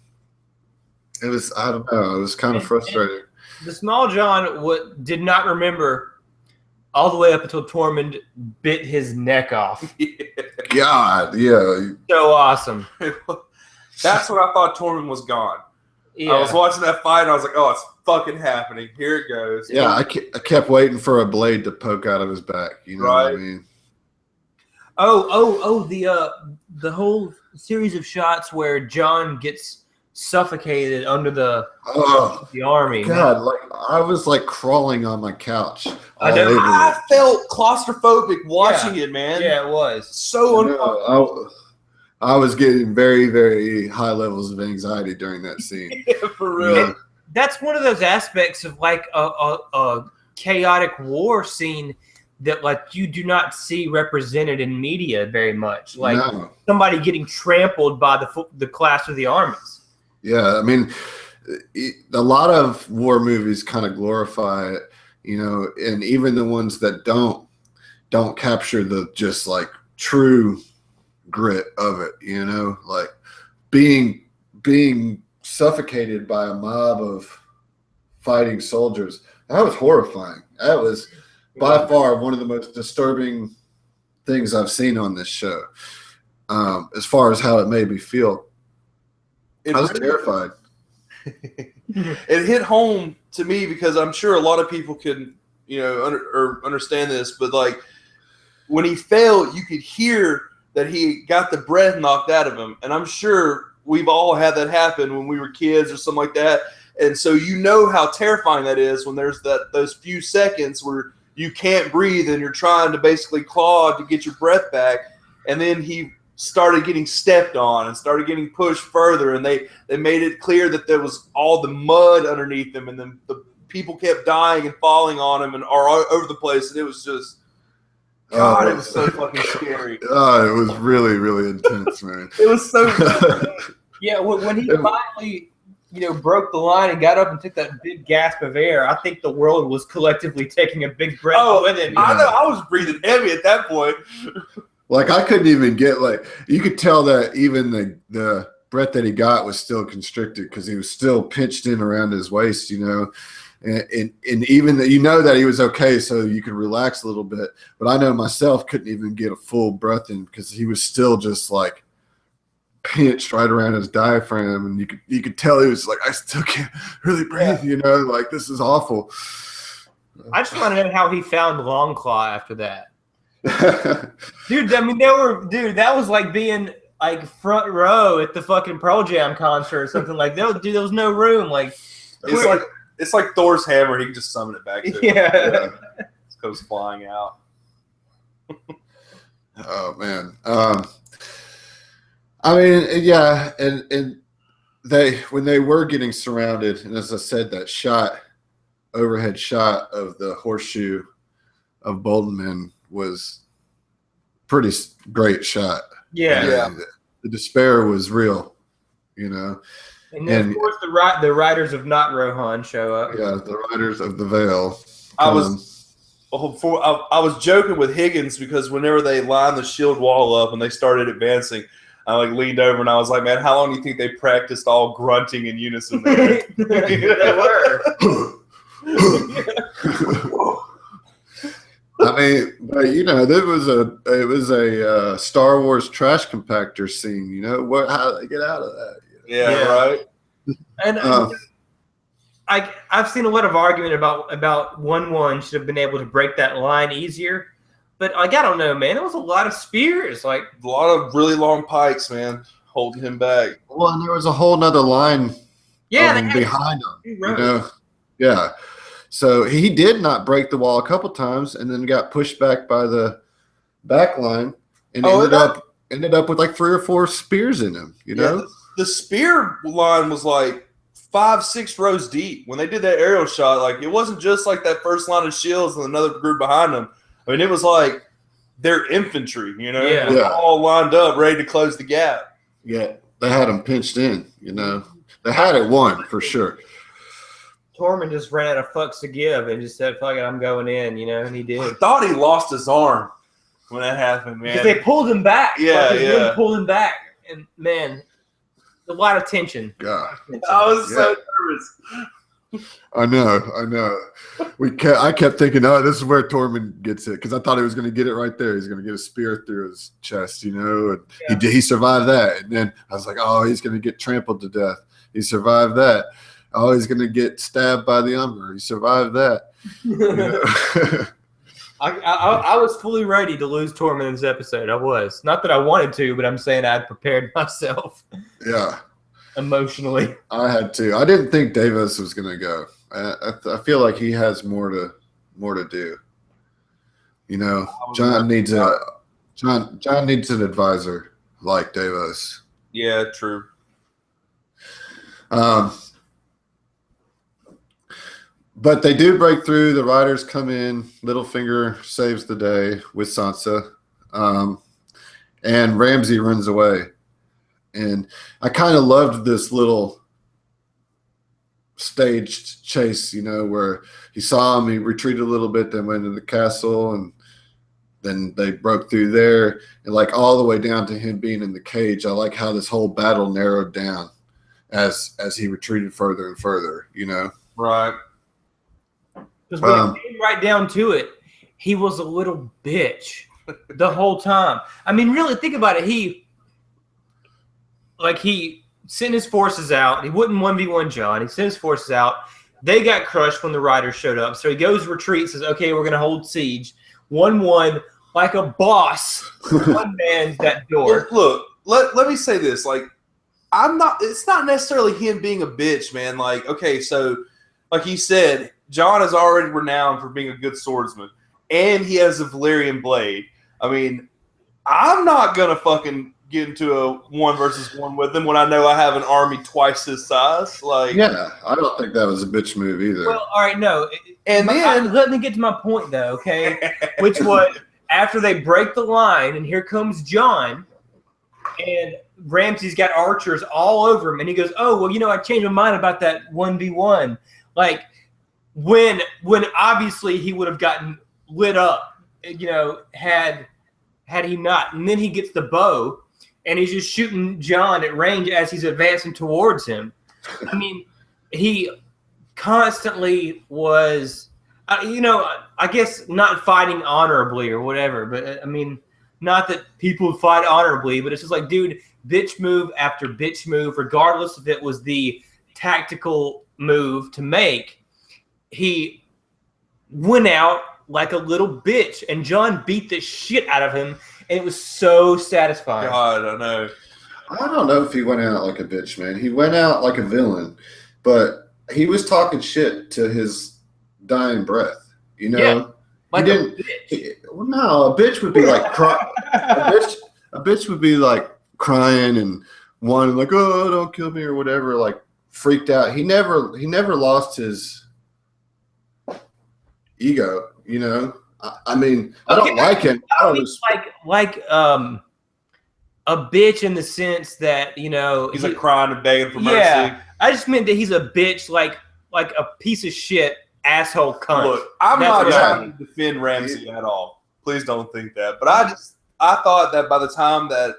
it was, I don't know, it was kind of frustrating. The Small John did not remember all the way up until Tormund bit his neck off. God, yeah. So awesome. That's when I thought Tormund was gone. Yeah. I was watching that fight, and I was like, oh, it's fucking happening. Here it goes. Yeah, I kept waiting for a blade to poke out of his back. You know what I mean? The whole series of shots where John gets suffocated under the army. God, like I was like crawling on my couch. I felt claustrophobic watching it, man. Yeah, it was so uncomfortable. I was getting very, very high levels of anxiety during that scene. Yeah, for real. Yeah. That's one of those aspects of like a chaotic war scene that like you do not see represented in media very much. Like somebody getting trampled by the class of the armies. Yeah, I mean, a lot of war movies kind of glorify it, you know, and even the ones that don't don't capture the just like true grit of it, you know, like being suffocated by a mob of fighting soldiers. That was horrifying. That was by far one of the most disturbing things I've seen on this show. As far as how it made me feel, I was terrified. It hit home to me because I'm sure a lot of people can, you know, understand this, but like when he fell, you could hear that he got the breath knocked out of him, and I'm sure we've all had that happen when we were kids or something like that. And so you know how terrifying that is when there's those few seconds where you can't breathe and you're trying to basically claw to get your breath back, and then he started getting stepped on and started getting pushed further, and they made it clear that there was all the mud underneath him, and then the people kept dying and falling on him and all over the place, and it was just God, it was so fucking scary. Oh, it was really, really intense, man. It was so yeah, when he finally, you know, broke the line and got up and took that big gasp of air, I think the world was collectively taking a big breath with him. I know, I was breathing heavy at that point. Like I couldn't even get you could tell that even the breath that he got was still constricted because he was still pinched in around his waist, you know, and even that, you know, that he was okay, so you could relax a little bit. But I know myself couldn't even get a full breath in because he was still just like pinched right around his diaphragm, and you could tell he was like, I still can't really breathe, you know, like this is awful. I just want to know how he found Longclaw after that. Dude, I mean, that was like being like front row at the fucking Pearl Jam concert or something like that. Dude, there was no room. Like, it's like Thor's hammer. He can just summon it back to him. Yeah. It goes flying out. Oh man. I mean, yeah, and when they were getting surrounded, and as I said, that overhead shot of the horseshoe of Boldenman was pretty great shot. Yeah. The despair was real, you know. And then, of course, the riders of Not Rohan show up. Yeah, the riders of the Veil. I was joking with Higgins because whenever they lined the shield wall up and they started advancing, I like leaned over and I was like, man, how long do you think they practiced all grunting in unison there? They were. I mean, but you know, it was a Star Wars trash compactor scene. You know, how do they get out of that? Yeah, right. And I've seen a lot of argument about 1-1 should have been able to break that line easier, but like I don't know, man. There was a lot of spears, like a lot of really long pikes, man, holding him back. Well, and there was a whole nother line, behind him. You know, yeah. So he did not break the wall a couple times, and then got pushed back by the back line, and ended up with like 3 or 4 spears in him. You know, the spear line was like 5-6 rows deep when they did that aerial shot. Like it wasn't just like that first line of shields and another group behind them. I mean, it was like their infantry. You know, all lined up, ready to close the gap. Yeah, they had them pinched in. You know, they had it won for sure. Tormund just ran out of fucks to give and just said, fuck it, I'm going in, you know, and he did. I thought he lost his arm when that happened, man. Because they pulled him back. Yeah. Pulled him back. And, man, a lot of tension. God. I was so nervous. I know. I kept thinking, oh, this is where Tormund gets it, because I thought he was going to get it right there. He's going to get a spear through his chest, you know, and he survived that. And then I was like, oh, he's going to get trampled to death. He survived that. Oh, he's going to get stabbed by the Umber. He survived that. You know? I was fully ready to lose Tormund in this episode. I was. Not that I wanted to, but I'm saying I'd prepared myself. Yeah. Emotionally. I had to. I didn't think Davis was going to go. I feel like he has more to do. You know, John needs an advisor like Davis. Yeah, true. But they do break through. The riders come in. Littlefinger saves the day with Sansa. And Ramsay runs away. And I kind of loved this little staged chase, you know, where he saw him, he retreated a little bit, then went into the castle, and then they broke through there, and like all the way down to him being in the cage. I like how this whole battle narrowed down as he retreated further and further. Right. Because when it came right down to it, he was a little bitch the whole time. I mean, really think about it. He sent his forces out. He wouldn't 1v1 John. He sent his forces out. They got crushed when the riders showed up. So he goes retreat, says, okay, we're going to hold siege. 1-1, like a boss. One man's that door. Look, let me say this. Like, it's not necessarily him being a bitch, man. Like, okay, so like he said, John is already renowned for being a good swordsman. And he has a Valyrian blade. I mean, I'm not going to fucking get into a 1-versus-1 with him when I know I have an army twice his size. Like, yeah, I don't think that was a bitch move either. Well, all right, no. And then let me get to my point, though, okay? Which was after they break the line, and here comes John, and Ramsay's got archers all over him, and he goes, "Oh, well, I changed my mind about that 1v1." Like when obviously he would have gotten lit up, had he not. And then he gets the bow. And he's just shooting John at range as he's advancing towards him. I mean, he constantly was, I guess not fighting honorably or whatever. But, I mean, not that people fight honorably, but it's just like, dude, bitch move after bitch move, regardless if it was the tactical move to make. He went out like a little bitch, and John beat the shit out of him. And it was so satisfying. God, I know. I don't know if he went out like a bitch, man. He went out like a villain, but he was talking shit to his dying breath. Yeah, like a bitch. No, a bitch would be like a bitch would be like crying and wanting like, oh, don't kill me or whatever, like freaked out. He never lost his ego. I mean, I don't like him. I don't mean like a bitch in the sense that he's like crying and begging for mercy. Yeah, I just meant that he's a bitch, like a piece of shit asshole cunt. Look, I'm not trying to defend Ramsay at all. Please don't think that. But I thought that by the time that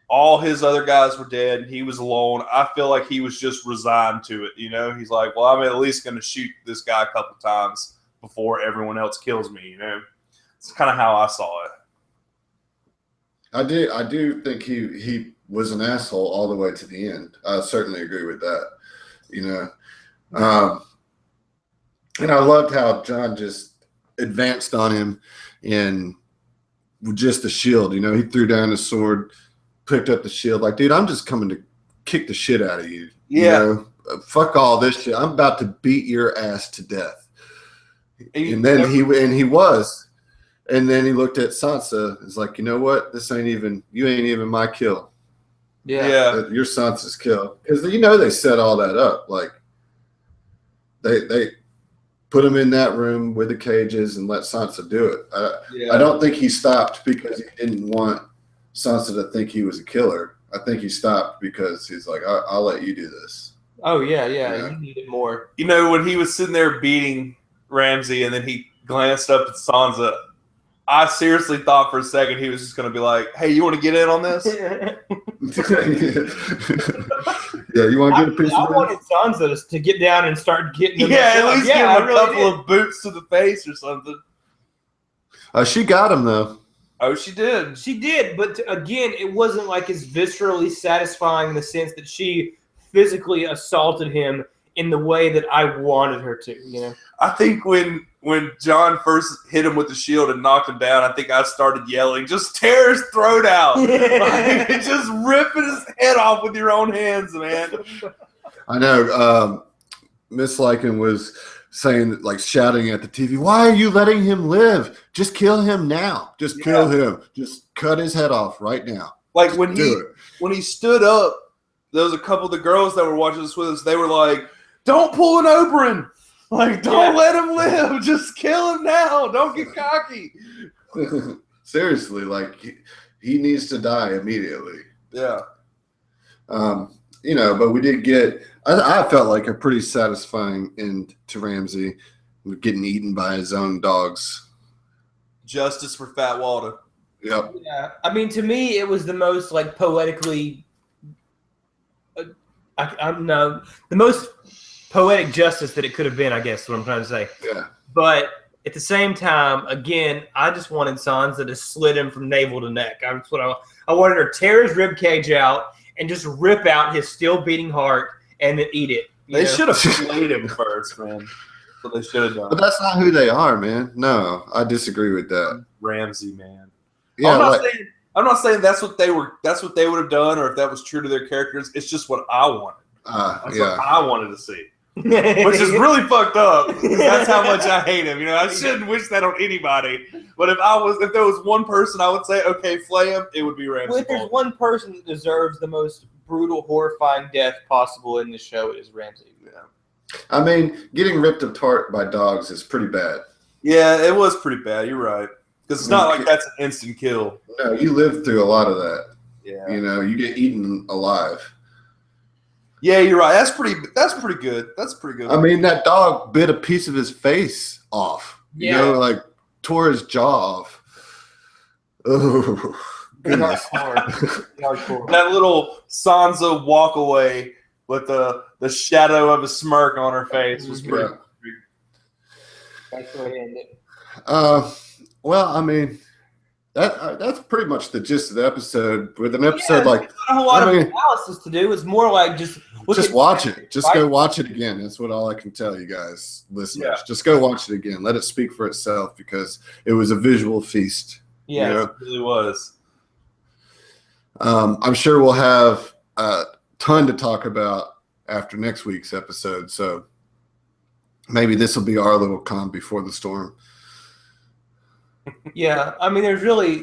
all his other guys were dead and he was alone, I feel like he was just resigned to it. He's like, well, I'm at least going to shoot this guy a couple times before everyone else kills me. It's kind of how I saw it. I do think he was an asshole all the way to the end. I certainly agree with that. And I loved how John just advanced on him and with just the shield. He threw down his sword, picked up the shield. Like, dude, I'm just coming to kick the shit out of you. Yeah. Fuck all this shit. I'm about to beat your ass to death. And then he was. And then he looked at Sansa. It's like, you know what? You ain't even my kill. Yeah. Your Sansa's kill. Because they set all that up. Like they put him in that room with the cages and let Sansa do it. I don't think he stopped because he didn't want Sansa to think he was a killer. I think he stopped because he's like, I'll let you do this. Oh, yeah. You need it more. When he was sitting there beating Ramsay and then he glanced up at Sansa, I seriously thought for a second he was just going to be like, hey, you want to get in on this? Yeah, you want to get a piece of I wanted Sansa to get down and start getting him. Yeah, at least give him a couple did. of boots to the face or something. She got him, though. Oh, she did. She did, but again, it wasn't like as viscerally satisfying in the sense that she physically assaulted him in the way that I wanted her to, I think when John first hit him with the shield and knocked him down, I think I started yelling, just tear his throat out. Like, just ripping his head off with your own hands, man. I know. Miss Lycan was saying, like, shouting at the TV, why are you letting him live? Just kill him now. Just kill him. Just cut his head off right now. Like, when he stood up, there was a couple of the girls that were watching this with us. They were like, don't pull an Oberyn. Like, don't let him live. Just kill him now. Don't get cocky. Seriously, like, he needs to die immediately. Yeah. But we did get – I felt like a pretty satisfying end to Ramsay getting eaten by his own dogs. Justice for Fat Waldo. Yep. Yeah, I mean, to me, it was the most like poetically. The most poetic justice that it could have been. I guess is what I'm trying to say. Yeah. But at the same time, again, I just wanted Sansa to slit him from navel to neck. I wanted her to tear his rib cage out and just rip out his still beating heart and then eat it. They should have played him first, man. That's what they should have done. But that's not who they are, man. No, I disagree with that. Ramsay, man. Yeah, I'm not saying that's what they would have done, or if that was true to their characters. It's just what I wanted. That's what I wanted to see. Which is really fucked up. That's how much I hate him. I shouldn't wish that on anybody. But if there was one person I would say, okay, flay him, it would be Ramsay. Well, if there's one person that deserves the most brutal, horrifying death possible in the show, it is Ramsay. Yeah. I mean, getting ripped apart by dogs is pretty bad. Yeah, it was pretty bad. You're right. Because it's not like that's an instant kill. No, you lived through a lot of that. Yeah. You get eaten alive. Yeah, you're right. That's pretty good. That's pretty good. I mean, that dog bit a piece of his face off. Yeah. Like tore his jaw off. Oh, goodness. Hardcore. That little Sansa walk away with the shadow of a smirk on her face was pretty. Yeah. That's the way to end it. Well, I mean, that's pretty much the gist of the episode. With an episode like, not a whole lot of analysis to do. It's more like just watch it. Just go watch it again. That's what all I can tell you guys, listeners. Yeah. Just go watch it again. Let it speak for itself because it was a visual feast. Yeah, It really was. I'm sure we'll have a ton to talk about after next week's episode. So maybe this will be our little calm before the storm. Yeah, I mean, there's really,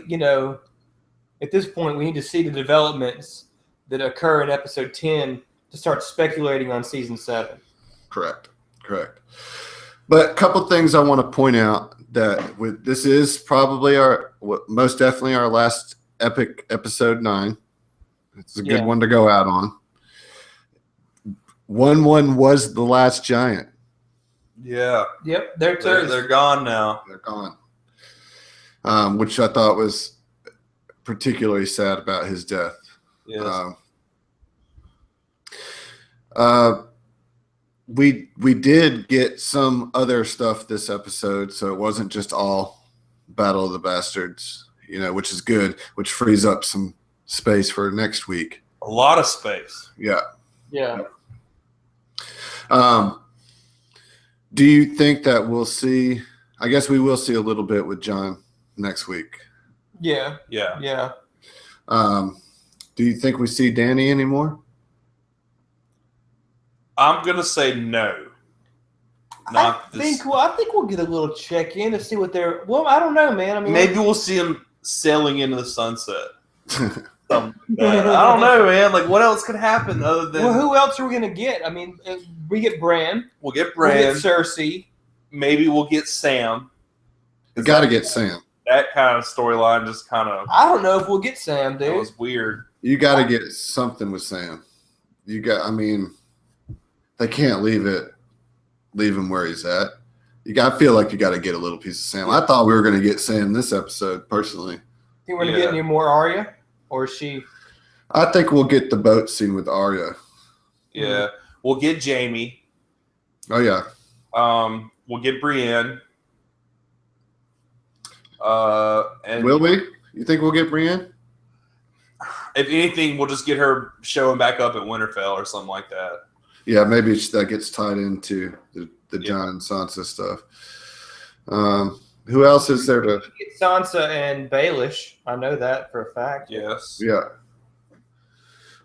at this point, we need to see the developments that occur in episode 10 to start speculating on season 7. Correct. But a couple things I want to point out that this is probably most definitely our last epic episode 9. It's a good one to go out on. 1-1 was the last giant. Yeah. Yep, They're gone now. They're gone. Which I thought was particularly sad about his death. Yes. We did get some other stuff this episode, so it wasn't just all Battle of the Bastards, which is good, which frees up some space for next week. A lot of space. Yeah. Yeah. Do you think that we'll see? I guess we will see a little bit with John next week. Yeah. Yeah. Do you think we see Danny anymore? I'm gonna say no. I think we'll get a little check in to see what they're. Well, I don't know, man. I mean, maybe we'll see him sailing into the sunset. Something like that. I don't know, man. Like, what else could happen other than? Well, who else are we gonna get? I mean, we get Bran. We'll get We'll Bran. get Cersei. Maybe we'll get Sam. You got to get Sam. That kind of storyline just kind of. I don't know if we'll get Sam, That dude. was weird. You got to get something with Sam. I mean, they can't leave him where he's at. I feel like you got to get a little piece of Sam. I thought we were going to get Sam this episode, personally. Think we're gonna get any more Arya, or is she? I think we'll get the boat scene with Arya. Yeah, we'll get Jamie. Oh yeah. We'll get Brienne. And Will we? You think we'll get Brienne? if anything, we'll just get her showing back up at Winterfell or something like that. Yeah, maybe that gets tied into the Jon and Sansa stuff. Who else is there to? Get Sansa and Baelish. I know that for a fact. Yes. Yeah.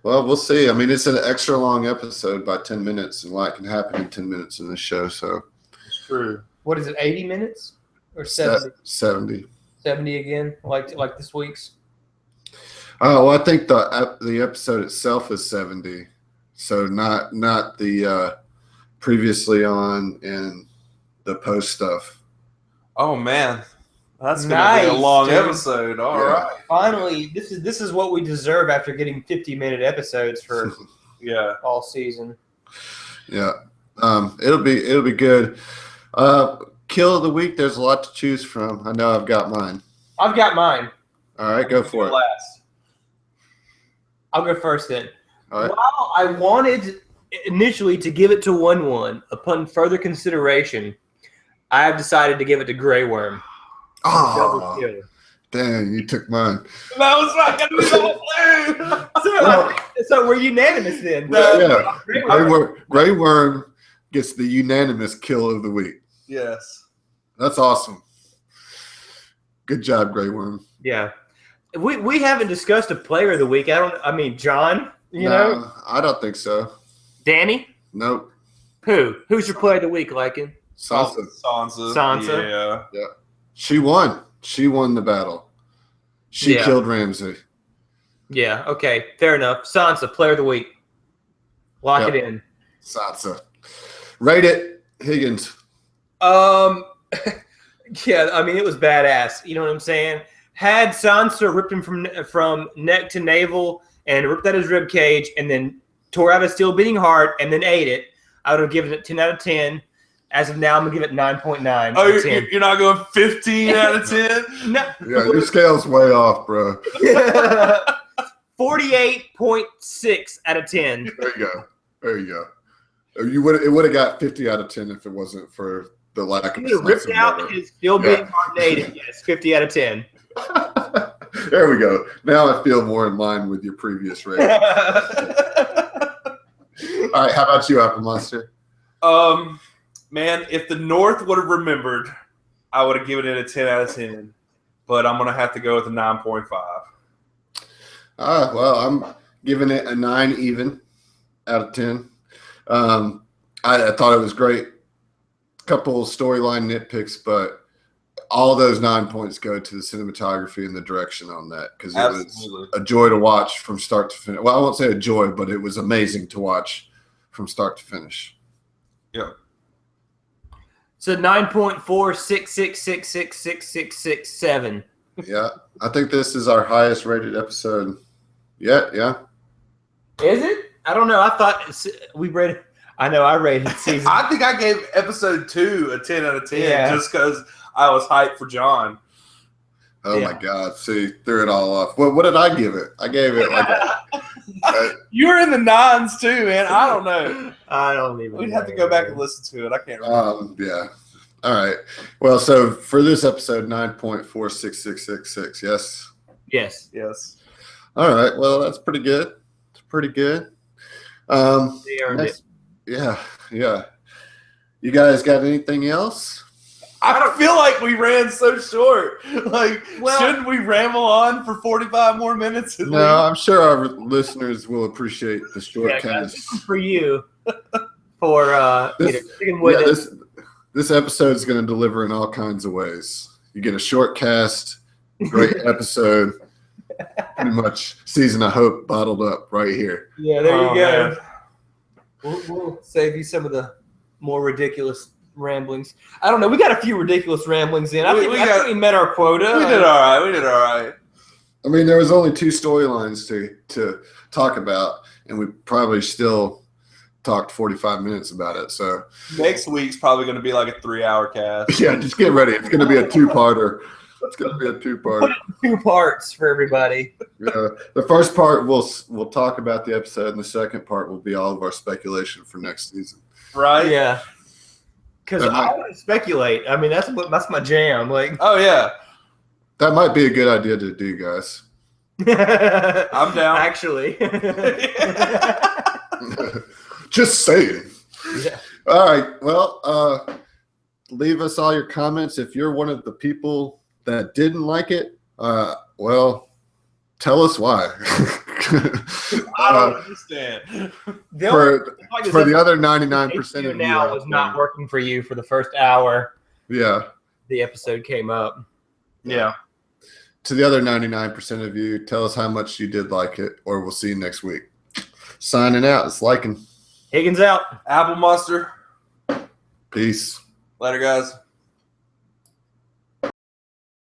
Well, we'll see. I mean, it's an extra long episode by 10 minutes, and a lot can happen in 10 minutes in this show. So It's true. What is it? 80 minutes or 70? 70. 70 again, like this week's. Oh, well, I think the episode itself is 70. So not the previously on and the post stuff. Oh man, that's gonna be a Nice, long dude. episode. All right. Finally, this is what we deserve after getting 50-minute episodes for Yeah. all season. Yeah. It'll be good. kill of the week, there's a lot to choose from. I know I've got mine. I've got mine. All right, go for it. Last. I'll go first then. All right. While I wanted initially to give it to 1-1, upon further consideration, I have decided to give it to Grey Worm. Double Oh, kill. dang, you took mine. That was not going to be the whole thing. So we're unanimous then. Yeah. Grey Worm. Grey Worm gets the unanimous kill of the week. Yes. That's awesome. Good job, Grey Worm. Yeah. We haven't discussed a player of the week. John, you know? I don't think so. Danny? Nope. Who's your player of the week, Lycan? Sansa. Sansa. Yeah. She won. She won the battle. She Yeah. killed Ramsay. Yeah, okay. Fair enough. Sansa, player of the week. Lock it in. Sansa. Rate it, Higgins. Yeah, it was badass. You know what I'm saying? Had Sansa ripped him from neck to navel and ripped out his rib cage and then tore out his still beating heart and then ate it, I would have given it 10 out of 10. As of now, I'm going to give it 9.9 Oh, out of 10. you're not going 15 out of 10? No. Yeah, your scale's way off, bro. 48.6 out of 10. There you go. It would have got 50 out of 10 if it wasn't for the lack of He ripped out his still beating heart and ate it. Yes, 50 out of 10. There we go. Now I feel more in line with your previous rating. All right, how about you, Apple Monster? Man, if the North would have remembered, I would have given it a 10 out of 10. But I'm going to have to go with a 9.5. Well, I'm giving it a 9 even out of 10. I thought it was great. Couple storyline nitpicks, but all those 9 points go to the cinematography and the direction on that because it was a joy to watch from start to finish. Well, I won't say a joy, but it was amazing to watch from start to finish. Yeah. So 9.466666667. Yeah, I think this is our highest rated episode yet. Yeah. Is it? I don't know. I thought we rated. I know I rated season. I think I gave episode 2 a 10 out of 10 just because I was hyped for John. Oh my God! See, threw it all off. What did I give it? I gave it like You were in the 9s too, man. I don't know. I don't even. We'd have to go back and listen to it. I can't remember. Yeah. All right. Well, so for this episode, 9.46666. Yes. Yes. Yes. All right. Well, that's pretty good. It's pretty good. They earned it. Yeah. You guys got anything else? I feel like we ran so short. Shouldn't we ramble on for 45 more minutes? No, I'm sure our listeners will appreciate the short Guys, cast. this is for you. For sticking with it. This episode is going to deliver in all kinds of ways. You get a short cast, great episode, pretty much season of hope bottled up right here. Yeah, there you go. Man. We'll save you some of the more ridiculous ramblings. I don't know. We got a few ridiculous ramblings in. I think we met our quota. We did all right. I mean, there was only 2 storylines to talk about, and we probably still talked 45 minutes about it. So next week's probably going to be like a 3-hour cast. Yeah, just get ready. It's going to be a 2-parter. It's going to be a 2-parter. 2 parts for everybody. Yeah, the first part we'll talk about the episode, and the second part will be all of our speculation for next season. Right? Yeah. Because I want to speculate. I mean, that's my jam. Oh yeah, that might be a good idea to do, guys. I'm down. Actually. Just saying. Yeah. All right. Well, leave us all your comments. If you're one of the people that didn't like it, well, tell us why. I don't understand. For the other 99% of you now was not working for you for the first hour. Yeah. The episode came up. Yeah. To the other 99% of you, tell us how much you did like it, or we'll see you next week. Signing out. It's Lycan. Higgins out. Apple Monster. Peace. Later, guys.